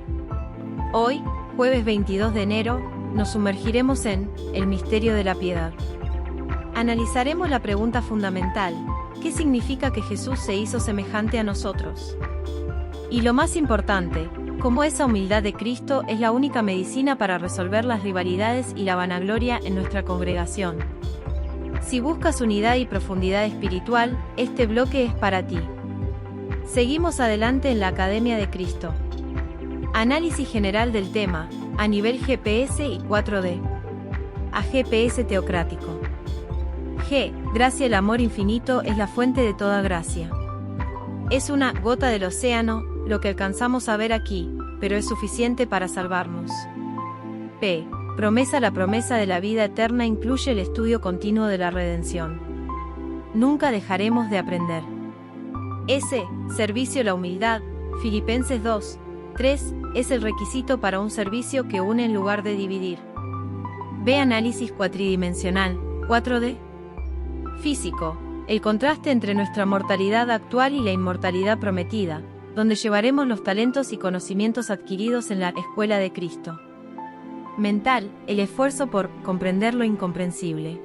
Hoy, jueves 22 de enero, nos sumergiremos en el misterio de la piedad. Analizaremos la pregunta fundamental: ¿qué significa que Jesús se hizo semejante a nosotros? Y lo más importante, cómo esa humildad de Cristo es la única medicina para resolver las rivalidades y la vanagloria en nuestra congregación. Si buscas unidad y profundidad espiritual, este bloque es para ti. Seguimos adelante en la Academia de Cristo. Análisis general del tema, a nivel GPS y 4D. A GPS teocrático. G. Gracia. El amor infinito es la fuente de toda gracia. Es una gota del océano, lo que alcanzamos a ver aquí, pero es suficiente para salvarnos. P. Promesa. La promesa de la vida eterna incluye el estudio continuo de la redención. Nunca dejaremos de aprender. S. Servicio. La humildad, Filipenses 2, 3, es el requisito para un servicio que une en lugar de dividir. B. Análisis cuatridimensional, 4D. Físico, el contraste entre nuestra mortalidad actual y la inmortalidad prometida, donde llevaremos los talentos y conocimientos adquiridos en la Escuela de Cristo. Mental, el esfuerzo por comprender lo incomprensible.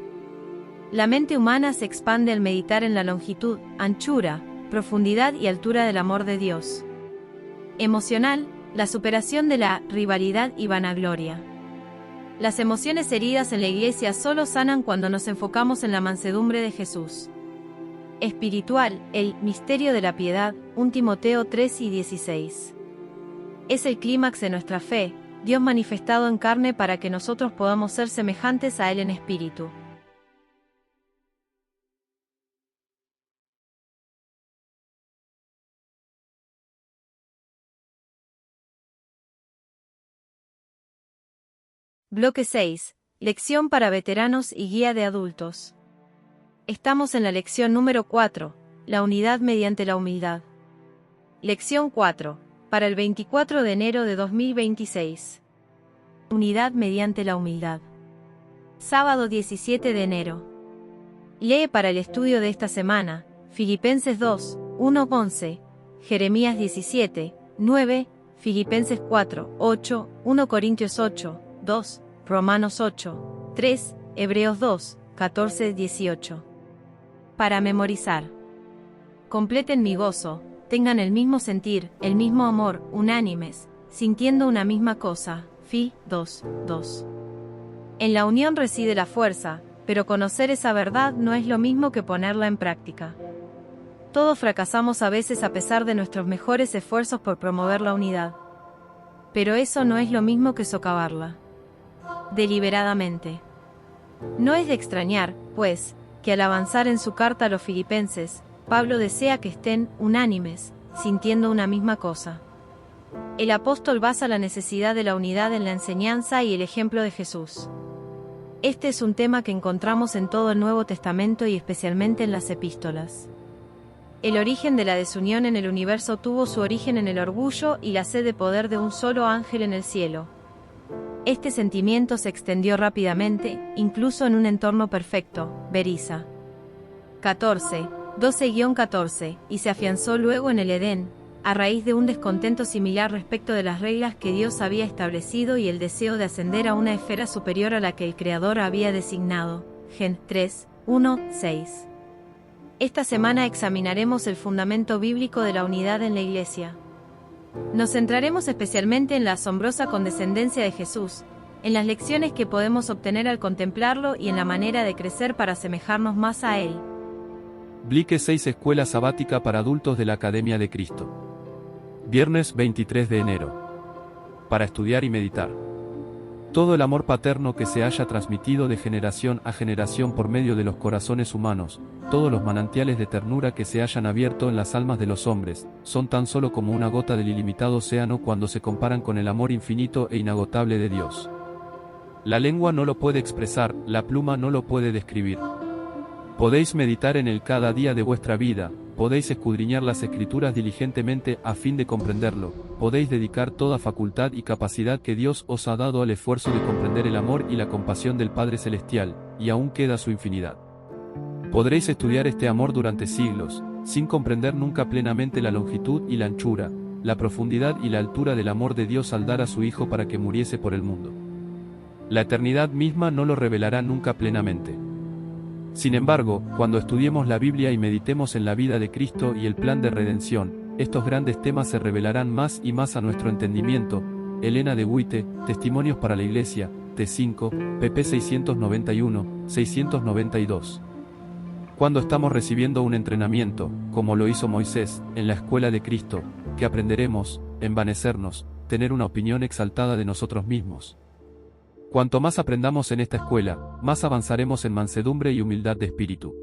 La mente humana se expande al meditar en la longitud, anchura, profundidad y altura del amor de Dios. Emocional, la superación de la rivalidad y vanagloria. Las emociones heridas en la iglesia solo sanan cuando nos enfocamos en la mansedumbre de Jesús. Espiritual, el misterio de la piedad, 1 Timoteo 3 y 16. Es el clímax de nuestra fe, Dios manifestado en carne para que nosotros podamos ser semejantes a Él en espíritu. Bloque 6. Lección para veteranos y guía de adultos. Estamos en la lección número 4, la unidad mediante la humildad. Lección 4, para el 24 de enero de 2026. Unidad mediante la humildad. Sábado 17 de enero. Lee para el estudio de esta semana, Filipenses 2, 1-11, Jeremías 17, 9, Filipenses 4, 8, 1 Corintios 8, 2, Romanos 8, 3, Hebreos 2, 14, 18. Para memorizar. Completen mi gozo, tengan el mismo sentir, el mismo amor, unánimes, sintiendo una misma cosa. Fi 2, 2. En la unión reside la fuerza, pero conocer esa verdad no es lo mismo que ponerla en práctica. Todos fracasamos a veces a pesar de nuestros mejores esfuerzos por promover la unidad. Pero eso no es lo mismo que socavarla. Deliberadamente. No es de extrañar, pues, que al avanzar en su carta a los filipenses, Pablo desea que estén unánimes, sintiendo una misma cosa. El apóstol basa la necesidad de la unidad en la enseñanza y el ejemplo de Jesús. Este es un tema que encontramos en todo el Nuevo Testamento y especialmente en las epístolas. El origen de la desunión en el universo tuvo su origen en el orgullo y la sed de poder de un solo ángel en el cielo. Este sentimiento se extendió rápidamente, incluso en un entorno perfecto, Berisa. 14, 12-14, y se afianzó luego en el Edén, a raíz de un descontento similar respecto de las reglas que Dios había establecido y el deseo de ascender a una esfera superior a la que el Creador había designado. Gen 3, 1, 6. Esta semana examinaremos el fundamento bíblico de la unidad en la Iglesia. Nos centraremos especialmente en la asombrosa condescendencia de Jesús, en las lecciones que podemos obtener al contemplarlo y en la manera de crecer para asemejarnos más a Él. Bloque 6. Escuela Sabática para Adultos de la Academia de Cristo. Viernes 23 de enero. Para estudiar y meditar. Todo el amor paterno que se haya transmitido de generación a generación por medio de los corazones humanos, todos los manantiales de ternura que se hayan abierto en las almas de los hombres, son tan solo como una gota del ilimitado océano cuando se comparan con el amor infinito e inagotable de Dios. La lengua no lo puede expresar, la pluma no lo puede describir. Podéis meditar en él cada día de vuestra vida, podéis escudriñar las Escrituras diligentemente a fin de comprenderlo, podéis dedicar toda facultad y capacidad que Dios os ha dado al esfuerzo de comprender el amor y la compasión del Padre Celestial, y aún queda su infinidad. Podréis estudiar este amor durante siglos, sin comprender nunca plenamente la longitud y la anchura, la profundidad y la altura del amor de Dios al dar a su Hijo para que muriese por el mundo. La eternidad misma no lo revelará nunca plenamente. Sin embargo, cuando estudiemos la Biblia y meditemos en la vida de Cristo y el plan de redención, estos grandes temas se revelarán más y más a nuestro entendimiento. Elena de White, Testimonios para la Iglesia, T5, pp 691-692. Cuando estamos recibiendo un entrenamiento, como lo hizo Moisés, en la escuela de Cristo, ¿qué aprenderemos? Envanecernos, tener una opinión exaltada de nosotros mismos. Cuanto más aprendamos en esta escuela, más avanzaremos en mansedumbre y humildad de espíritu.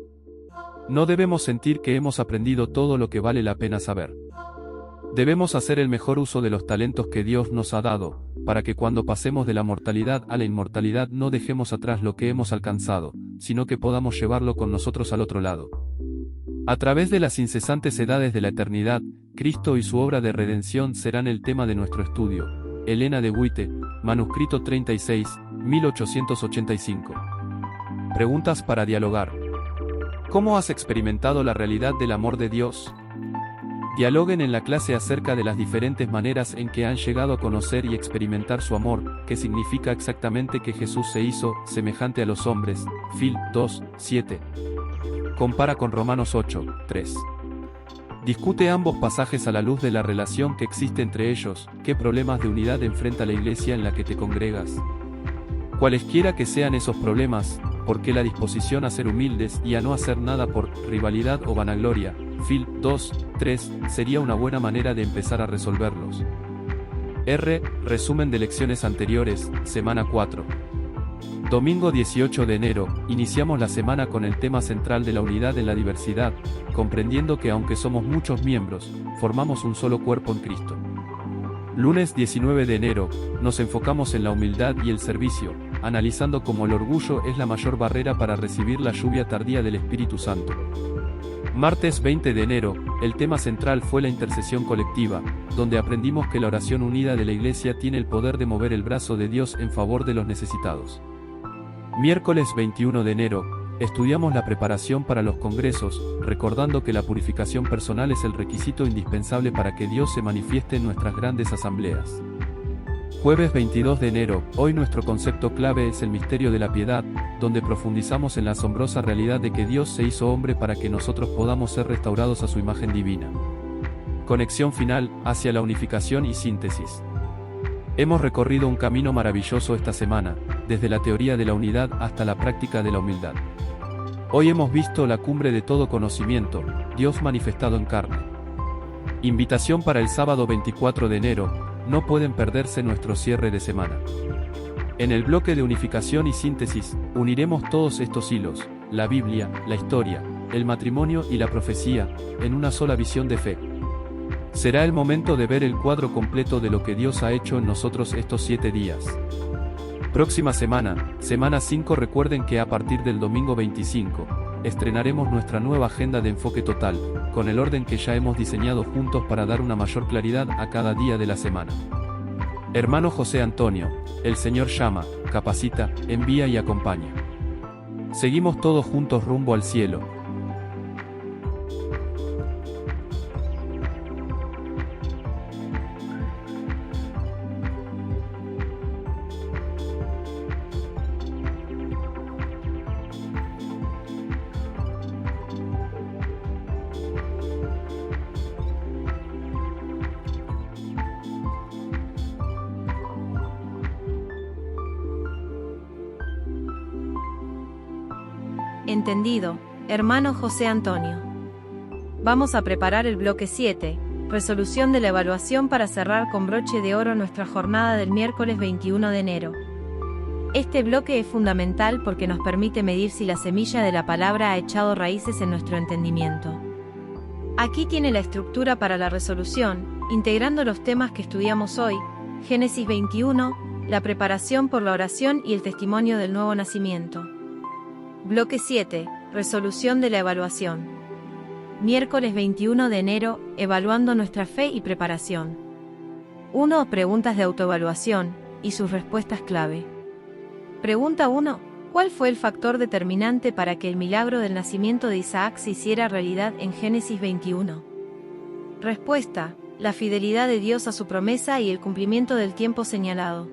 No debemos sentir que hemos aprendido todo lo que vale la pena saber. Debemos hacer el mejor uso de los talentos que Dios nos ha dado, para que cuando pasemos de la mortalidad a la inmortalidad no dejemos atrás lo que hemos alcanzado, sino que podamos llevarlo con nosotros al otro lado. A través de las incesantes edades de la eternidad, Cristo y su obra de redención serán el tema de nuestro estudio. Elena de White, manuscrito 36, 1885. Preguntas para dialogar. ¿Cómo has experimentado la realidad del amor de Dios? Dialoguen en la clase acerca de las diferentes maneras en que han llegado a conocer y experimentar su amor, que significa exactamente que Jesús se hizo semejante a los hombres. Phil 2, 7. Compara con Romanos 8, 3. Discute ambos pasajes a la luz de la relación que existe entre ellos. ¿Qué problemas de unidad enfrenta la iglesia en la que te congregas? Cualesquiera que sean esos problemas, ¿por qué la disposición a ser humildes y a no hacer nada por rivalidad o vanagloria? Phil 2, 3, sería una buena manera de empezar a resolverlos. Resumen de lecciones anteriores, semana 4. Domingo 18 de enero, iniciamos la semana con el tema central de la unidad en la diversidad, comprendiendo que aunque somos muchos miembros, formamos un solo cuerpo en Cristo. Lunes 19 de enero, nos enfocamos en la humildad y el servicio, analizando cómo el orgullo es la mayor barrera para recibir la lluvia tardía del Espíritu Santo. Martes 20 de enero, el tema central fue la intercesión colectiva, donde aprendimos que la oración unida de la Iglesia tiene el poder de mover el brazo de Dios en favor de los necesitados. Miércoles 21 de enero, estudiamos la preparación para los congresos, recordando que la purificación personal es el requisito indispensable para que Dios se manifieste en nuestras grandes asambleas. Jueves 22 de enero, hoy nuestro concepto clave es el misterio de la piedad, donde profundizamos en la asombrosa realidad de que Dios se hizo hombre para que nosotros podamos ser restaurados a su imagen divina. Conexión final, hacia la unificación y síntesis. Hemos recorrido un camino maravilloso esta semana, desde la teoría de la unidad hasta la práctica de la humildad. Hoy hemos visto la cumbre de todo conocimiento, Dios manifestado en carne. Invitación para el sábado 24 de enero, no pueden perderse nuestro cierre de semana. En el bloque de unificación y síntesis, uniremos todos estos hilos, la Biblia, la historia, el matrimonio y la profecía, en una sola visión de fe. Será el momento de ver el cuadro completo de lo que Dios ha hecho en nosotros estos 7 días. Próxima semana, semana 5. Recuerden que a partir del domingo 25, estrenaremos nuestra nueva agenda de enfoque total, con el orden que ya hemos diseñado juntos para dar una mayor claridad a cada día de la semana. Hermano José Antonio, el Señor llama, capacita, envía y acompaña. Seguimos todos juntos rumbo al cielo. Entendido, hermano José Antonio. Vamos a preparar el bloque 7, resolución de la evaluación para cerrar con broche de oro nuestra jornada del miércoles 21 de enero. Este bloque es fundamental porque nos permite medir si la semilla de la palabra ha echado raíces en nuestro entendimiento. Aquí tiene la estructura para la resolución, integrando los temas que estudiamos hoy: Génesis 21, la preparación por la oración y el testimonio del nuevo nacimiento. Bloque 7, resolución de la evaluación. Miércoles 21 de enero, evaluando nuestra fe y preparación. 1. Preguntas de autoevaluación y sus respuestas clave. Pregunta 1. ¿Cuál fue el factor determinante para que el milagro del nacimiento de Isaac se hiciera realidad en Génesis 21? Respuesta: la fidelidad de Dios a su promesa y el cumplimiento del tiempo señalado.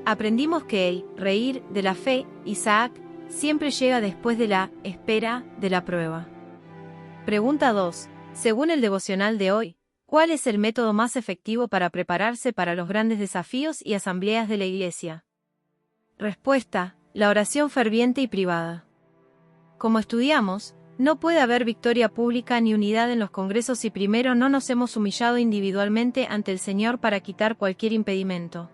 Aprendimos que el reír de la fe, Isaac, siempre llega después de la espera de la prueba. Pregunta 2. Según el devocional de hoy, ¿cuál es el método más efectivo para prepararse para los grandes desafíos y asambleas de la Iglesia? Respuesta: la oración ferviente y privada. Como estudiamos, no puede haber victoria pública ni unidad en los congresos si primero no nos hemos humillado individualmente ante el Señor para quitar cualquier impedimento.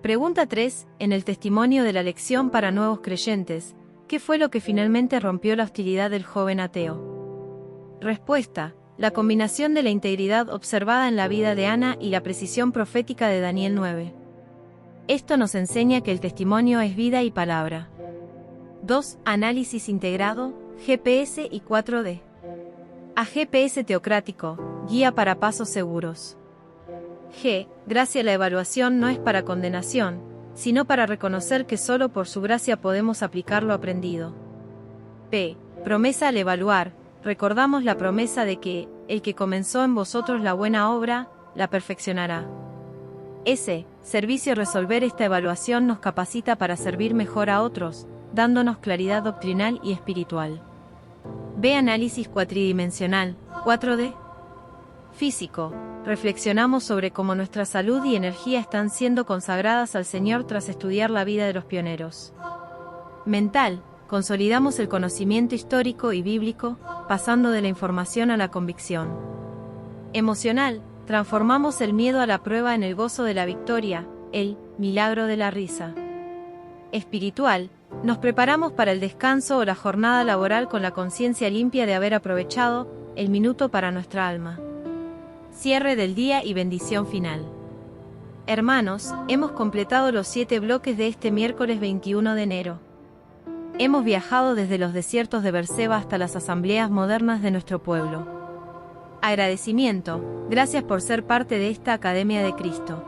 Pregunta 3. En el testimonio de la lección para nuevos creyentes, ¿qué fue lo que finalmente rompió la hostilidad del joven ateo? Respuesta: la combinación de la integridad observada en la vida de Ana y la precisión profética de Daniel 9. Esto nos enseña que el testimonio es vida y palabra. 2. Análisis integrado, GPS y 4D. A GPS teocrático, guía para pasos seguros. G. Gracia. La evaluación no es para condenación, sino para reconocer que solo por su gracia podemos aplicar lo aprendido. P. Promesa. Al evaluar, recordamos la promesa de que, el que comenzó en vosotros la buena obra, la perfeccionará. S. Servicio. Resolver esta evaluación nos capacita para servir mejor a otros, dándonos claridad doctrinal y espiritual. B. Análisis cuatridimensional, 4D. Físico. Reflexionamos sobre cómo nuestra salud y energía están siendo consagradas al Señor tras estudiar la vida de los pioneros. Mental. Consolidamos el conocimiento histórico y bíblico, pasando de la información a la convicción. Emocional. Transformamos el miedo a la prueba en el gozo de la victoria, el milagro de la risa. Espiritual. Nos preparamos para el descanso o la jornada laboral con la conciencia limpia de haber aprovechado el minuto para nuestra alma. Cierre del día y bendición final. Hermanos, hemos completado los 7 bloques de este miércoles 21 de enero. Hemos viajado desde los desiertos de Berseba hasta las asambleas modernas de nuestro pueblo. Agradecimiento, gracias por ser parte de esta Academia de Cristo.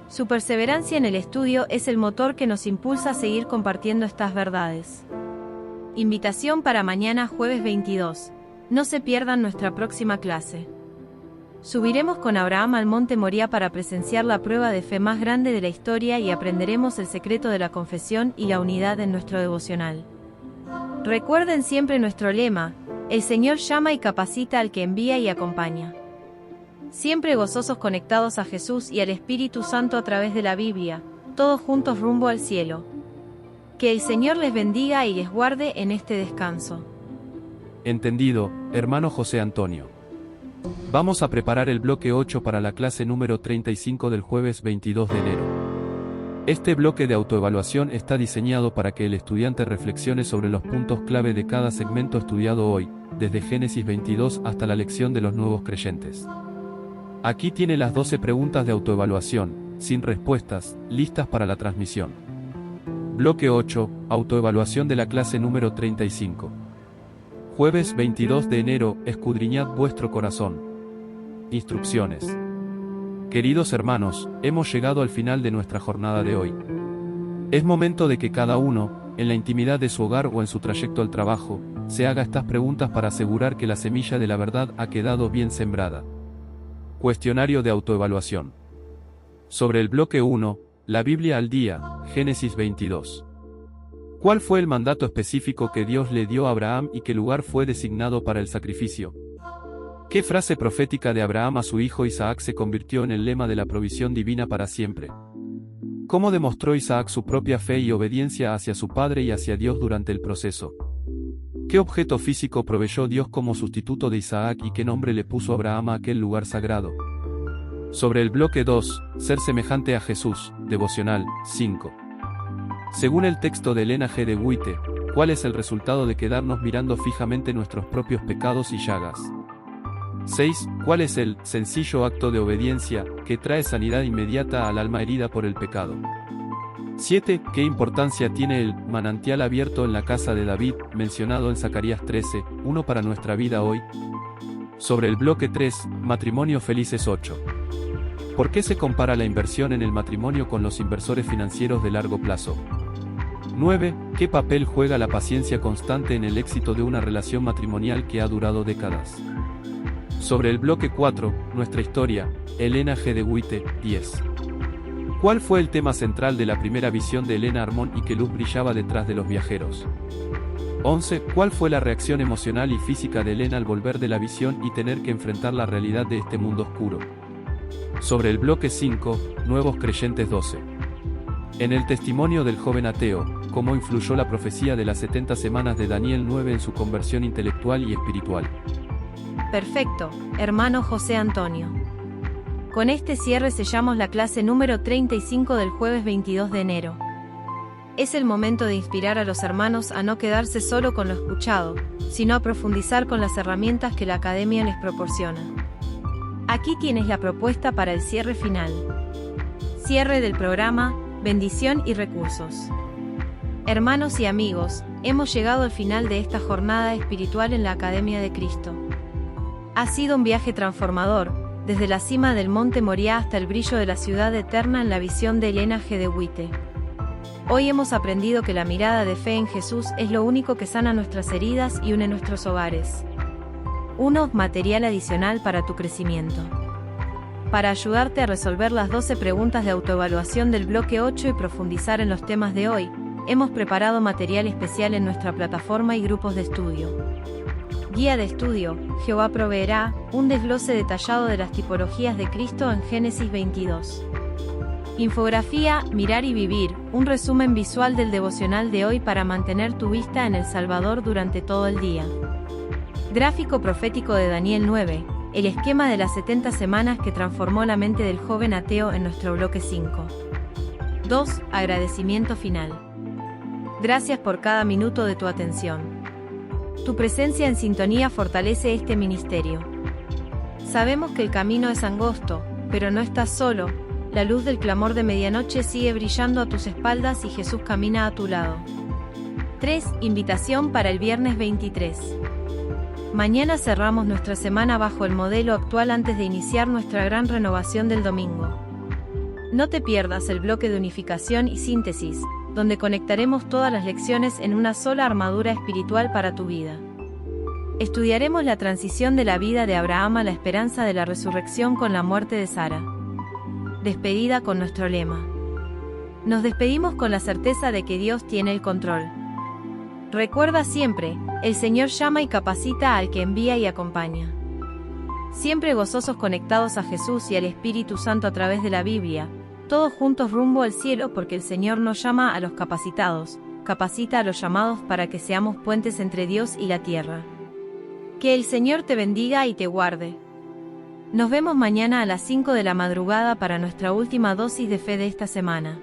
Su perseverancia en el estudio es el motor que nos impulsa a seguir compartiendo estas verdades. Invitación para mañana jueves 22. No se pierdan nuestra próxima clase. Subiremos con Abraham al monte Moría para presenciar la prueba de fe más grande de la historia y aprenderemos el secreto de la confesión y la unidad en nuestro devocional. Recuerden siempre nuestro lema: el Señor llama y capacita al que envía y acompaña. Siempre gozosos conectados a Jesús y al Espíritu Santo a través de la Biblia, todos juntos rumbo al cielo. Que el Señor les bendiga y les guarde en este descanso. Entendido, hermano José Antonio. Vamos a preparar el bloque 8 para la clase número 35 del jueves 22 de enero. Este bloque de autoevaluación está diseñado para que el estudiante reflexione sobre los puntos clave de cada segmento estudiado hoy, desde Génesis 22 hasta la lección de los nuevos creyentes. Aquí tiene las 12 preguntas de autoevaluación, sin respuestas, listas para la transmisión. Bloque 8, autoevaluación de la clase número 35. Jueves 22 de enero, escudriñad vuestro corazón. Instrucciones. Queridos hermanos, hemos llegado al final de nuestra jornada de hoy. Es momento de que cada uno, en la intimidad de su hogar o en su trayecto al trabajo, se haga estas preguntas para asegurar que la semilla de la verdad ha quedado bien sembrada. Cuestionario de autoevaluación. Sobre el bloque 1, la Biblia al día, Génesis 22. ¿Cuál fue el mandato específico que Dios le dio a Abraham y qué lugar fue designado para el sacrificio? ¿Qué frase profética de Abraham a su hijo Isaac se convirtió en el lema de la provisión divina para siempre? ¿Cómo demostró Isaac su propia fe y obediencia hacia su padre y hacia Dios durante el proceso? ¿Qué objeto físico proveyó Dios como sustituto de Isaac y qué nombre le puso Abraham a aquel lugar sagrado? Sobre el bloque 2, ser semejante a Jesús, devocional, 5. Según el texto de Elena G. de White, ¿cuál es el resultado de quedarnos mirando fijamente nuestros propios pecados y llagas? 6. ¿Cuál es el sencillo acto de obediencia que trae sanidad inmediata al alma herida por el pecado? 7. ¿Qué importancia tiene el manantial abierto en la casa de David, mencionado en Zacarías 13, 1 para nuestra vida hoy? Sobre el bloque 3, matrimonio felices 8. ¿Por qué se compara la inversión en el matrimonio con los inversores financieros de largo plazo? 9. ¿Qué papel juega la paciencia constante en el éxito de una relación matrimonial que ha durado décadas? Sobre el bloque 4, nuestra historia, Elena G. de White, 10. ¿Cuál fue el tema central de la primera visión de Elena Armón y qué luz brillaba detrás de los viajeros? 11. ¿Cuál fue la reacción emocional y física de Elena al volver de la visión y tener que enfrentar la realidad de este mundo oscuro? Sobre el bloque 5, nuevos creyentes 12. En el testimonio del joven ateo, ¿cómo influyó la profecía de las 70 semanas de Daniel 9 en su conversión intelectual y espiritual? Perfecto, hermano José Antonio. Con este cierre sellamos la clase número 35 del jueves 22 de enero. Es el momento de inspirar a los hermanos a no quedarse solo con lo escuchado, sino a profundizar con las herramientas que la academia les proporciona. Aquí tienes la propuesta para el cierre final. Cierre del programa, bendición y recursos. Hermanos y amigos, hemos llegado al final de esta jornada espiritual en la Academia de Cristo. Ha sido un viaje transformador, desde la cima del monte Moriah hasta el brillo de la ciudad eterna en la visión de Elena G. de White. Hoy hemos aprendido que la mirada de fe en Jesús es lo único que sana nuestras heridas y une nuestros hogares. 1. Material adicional para tu crecimiento. Para ayudarte a resolver las 12 preguntas de autoevaluación del bloque 8 y profundizar en los temas de hoy, hemos preparado material especial en nuestra plataforma y grupos de estudio. Guía de estudio, Jehová proveerá, un desglose detallado de las tipologías de Cristo en Génesis 22. Infografía, mirar y vivir, un resumen visual del devocional de hoy para mantener tu vista en el Salvador durante todo el día. Gráfico profético de Daniel 9, el esquema de las 70 semanas que transformó la mente del joven ateo en nuestro bloque 5. 2. Agradecimiento final. Gracias por cada minuto de tu atención. Tu presencia en sintonía fortalece este ministerio. Sabemos que el camino es angosto, pero no estás solo, la luz del clamor de medianoche sigue brillando a tus espaldas y Jesús camina a tu lado. 3. Invitación para el viernes 23. Mañana cerramos nuestra semana bajo el modelo actual antes de iniciar nuestra gran renovación del domingo. No te pierdas el bloque de unificación y síntesis, donde conectaremos todas las lecciones en una sola armadura espiritual para tu vida. Estudiaremos la transición de la vida de Abraham a la esperanza de la resurrección con la muerte de Sara. Despedida con nuestro lema. Nos despedimos con la certeza de que Dios tiene el control. Recuerda siempre, el Señor llama y capacita al que envía y acompaña. Siempre gozosos conectados a Jesús y al Espíritu Santo a través de la Biblia, todos juntos rumbo al cielo porque el Señor no llama a los capacitados, capacita a los llamados para que seamos puentes entre Dios y la tierra. Que el Señor te bendiga y te guarde. Nos vemos mañana a las 5 de la madrugada para nuestra última dosis de fe de esta semana.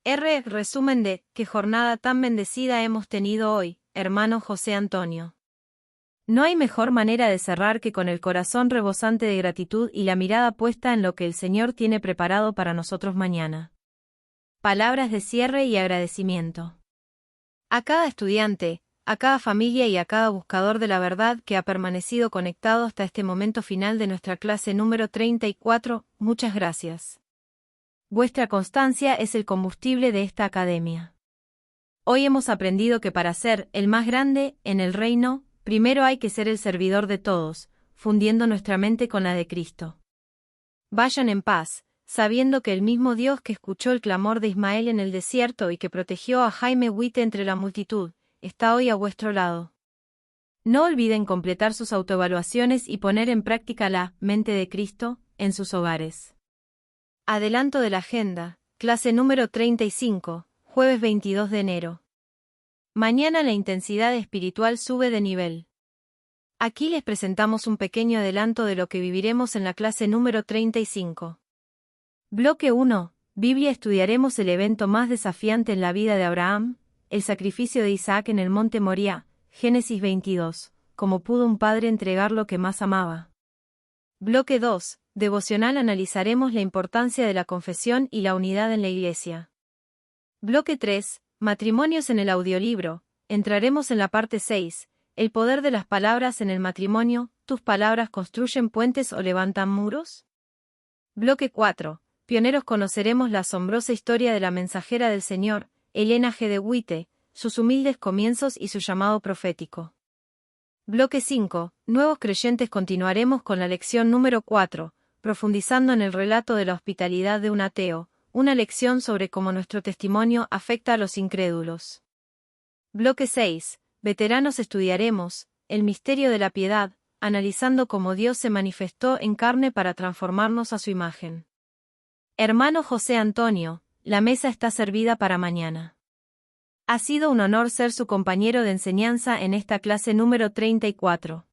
Resumen de «Qué jornada tan bendecida hemos tenido hoy, hermano José Antonio». No hay mejor manera de cerrar que con el corazón rebosante de gratitud y la mirada puesta en lo que el Señor tiene preparado para nosotros mañana. Palabras de cierre y agradecimiento. A cada estudiante, a cada familia y a cada buscador de la verdad que ha permanecido conectado hasta este momento final de nuestra clase número 34, muchas gracias. Vuestra constancia es el combustible de esta academia. Hoy hemos aprendido que para ser el más grande en el reino, primero hay que ser el servidor de todos, fundiendo nuestra mente con la de Cristo. Vayan en paz, sabiendo que el mismo Dios que escuchó el clamor de Ismael en el desierto y que protegió a Jaime Witte entre la multitud, está hoy a vuestro lado. No olviden completar sus autoevaluaciones y poner en práctica la mente de Cristo en sus hogares. Adelanto de la agenda, clase número 35, jueves 22 de enero. Mañana la intensidad espiritual sube de nivel. Aquí les presentamos un pequeño adelanto de lo que viviremos en la clase número 35. Bloque 1. Biblia. Estudiaremos el evento más desafiante en la vida de Abraham, el sacrificio de Isaac en el monte Moría, Génesis 22, cómo pudo un padre entregar lo que más amaba. Bloque 2. Devocional. Analizaremos la importancia de la confesión y la unidad en la Iglesia. Bloque 3. Matrimonios en el audiolibro. Entraremos en la parte 6, el poder de las palabras en el matrimonio. ¿Tus palabras construyen puentes o levantan muros? Bloque 4. Pioneros. Conoceremos la asombrosa historia de la mensajera del Señor, Elena G. de White, sus humildes comienzos y su llamado profético. Bloque 5. Nuevos creyentes. Continuaremos con la lección número 4, profundizando en el relato de la hospitalidad de un ateo, una lección sobre cómo nuestro testimonio afecta a los incrédulos. Bloque 6. Veteranos. Estudiaremos el misterio de la piedad, analizando cómo Dios se manifestó en carne para transformarnos a su imagen. Hermano José Antonio, la mesa está servida para mañana. Ha sido un honor ser su compañero de enseñanza en esta clase número 34.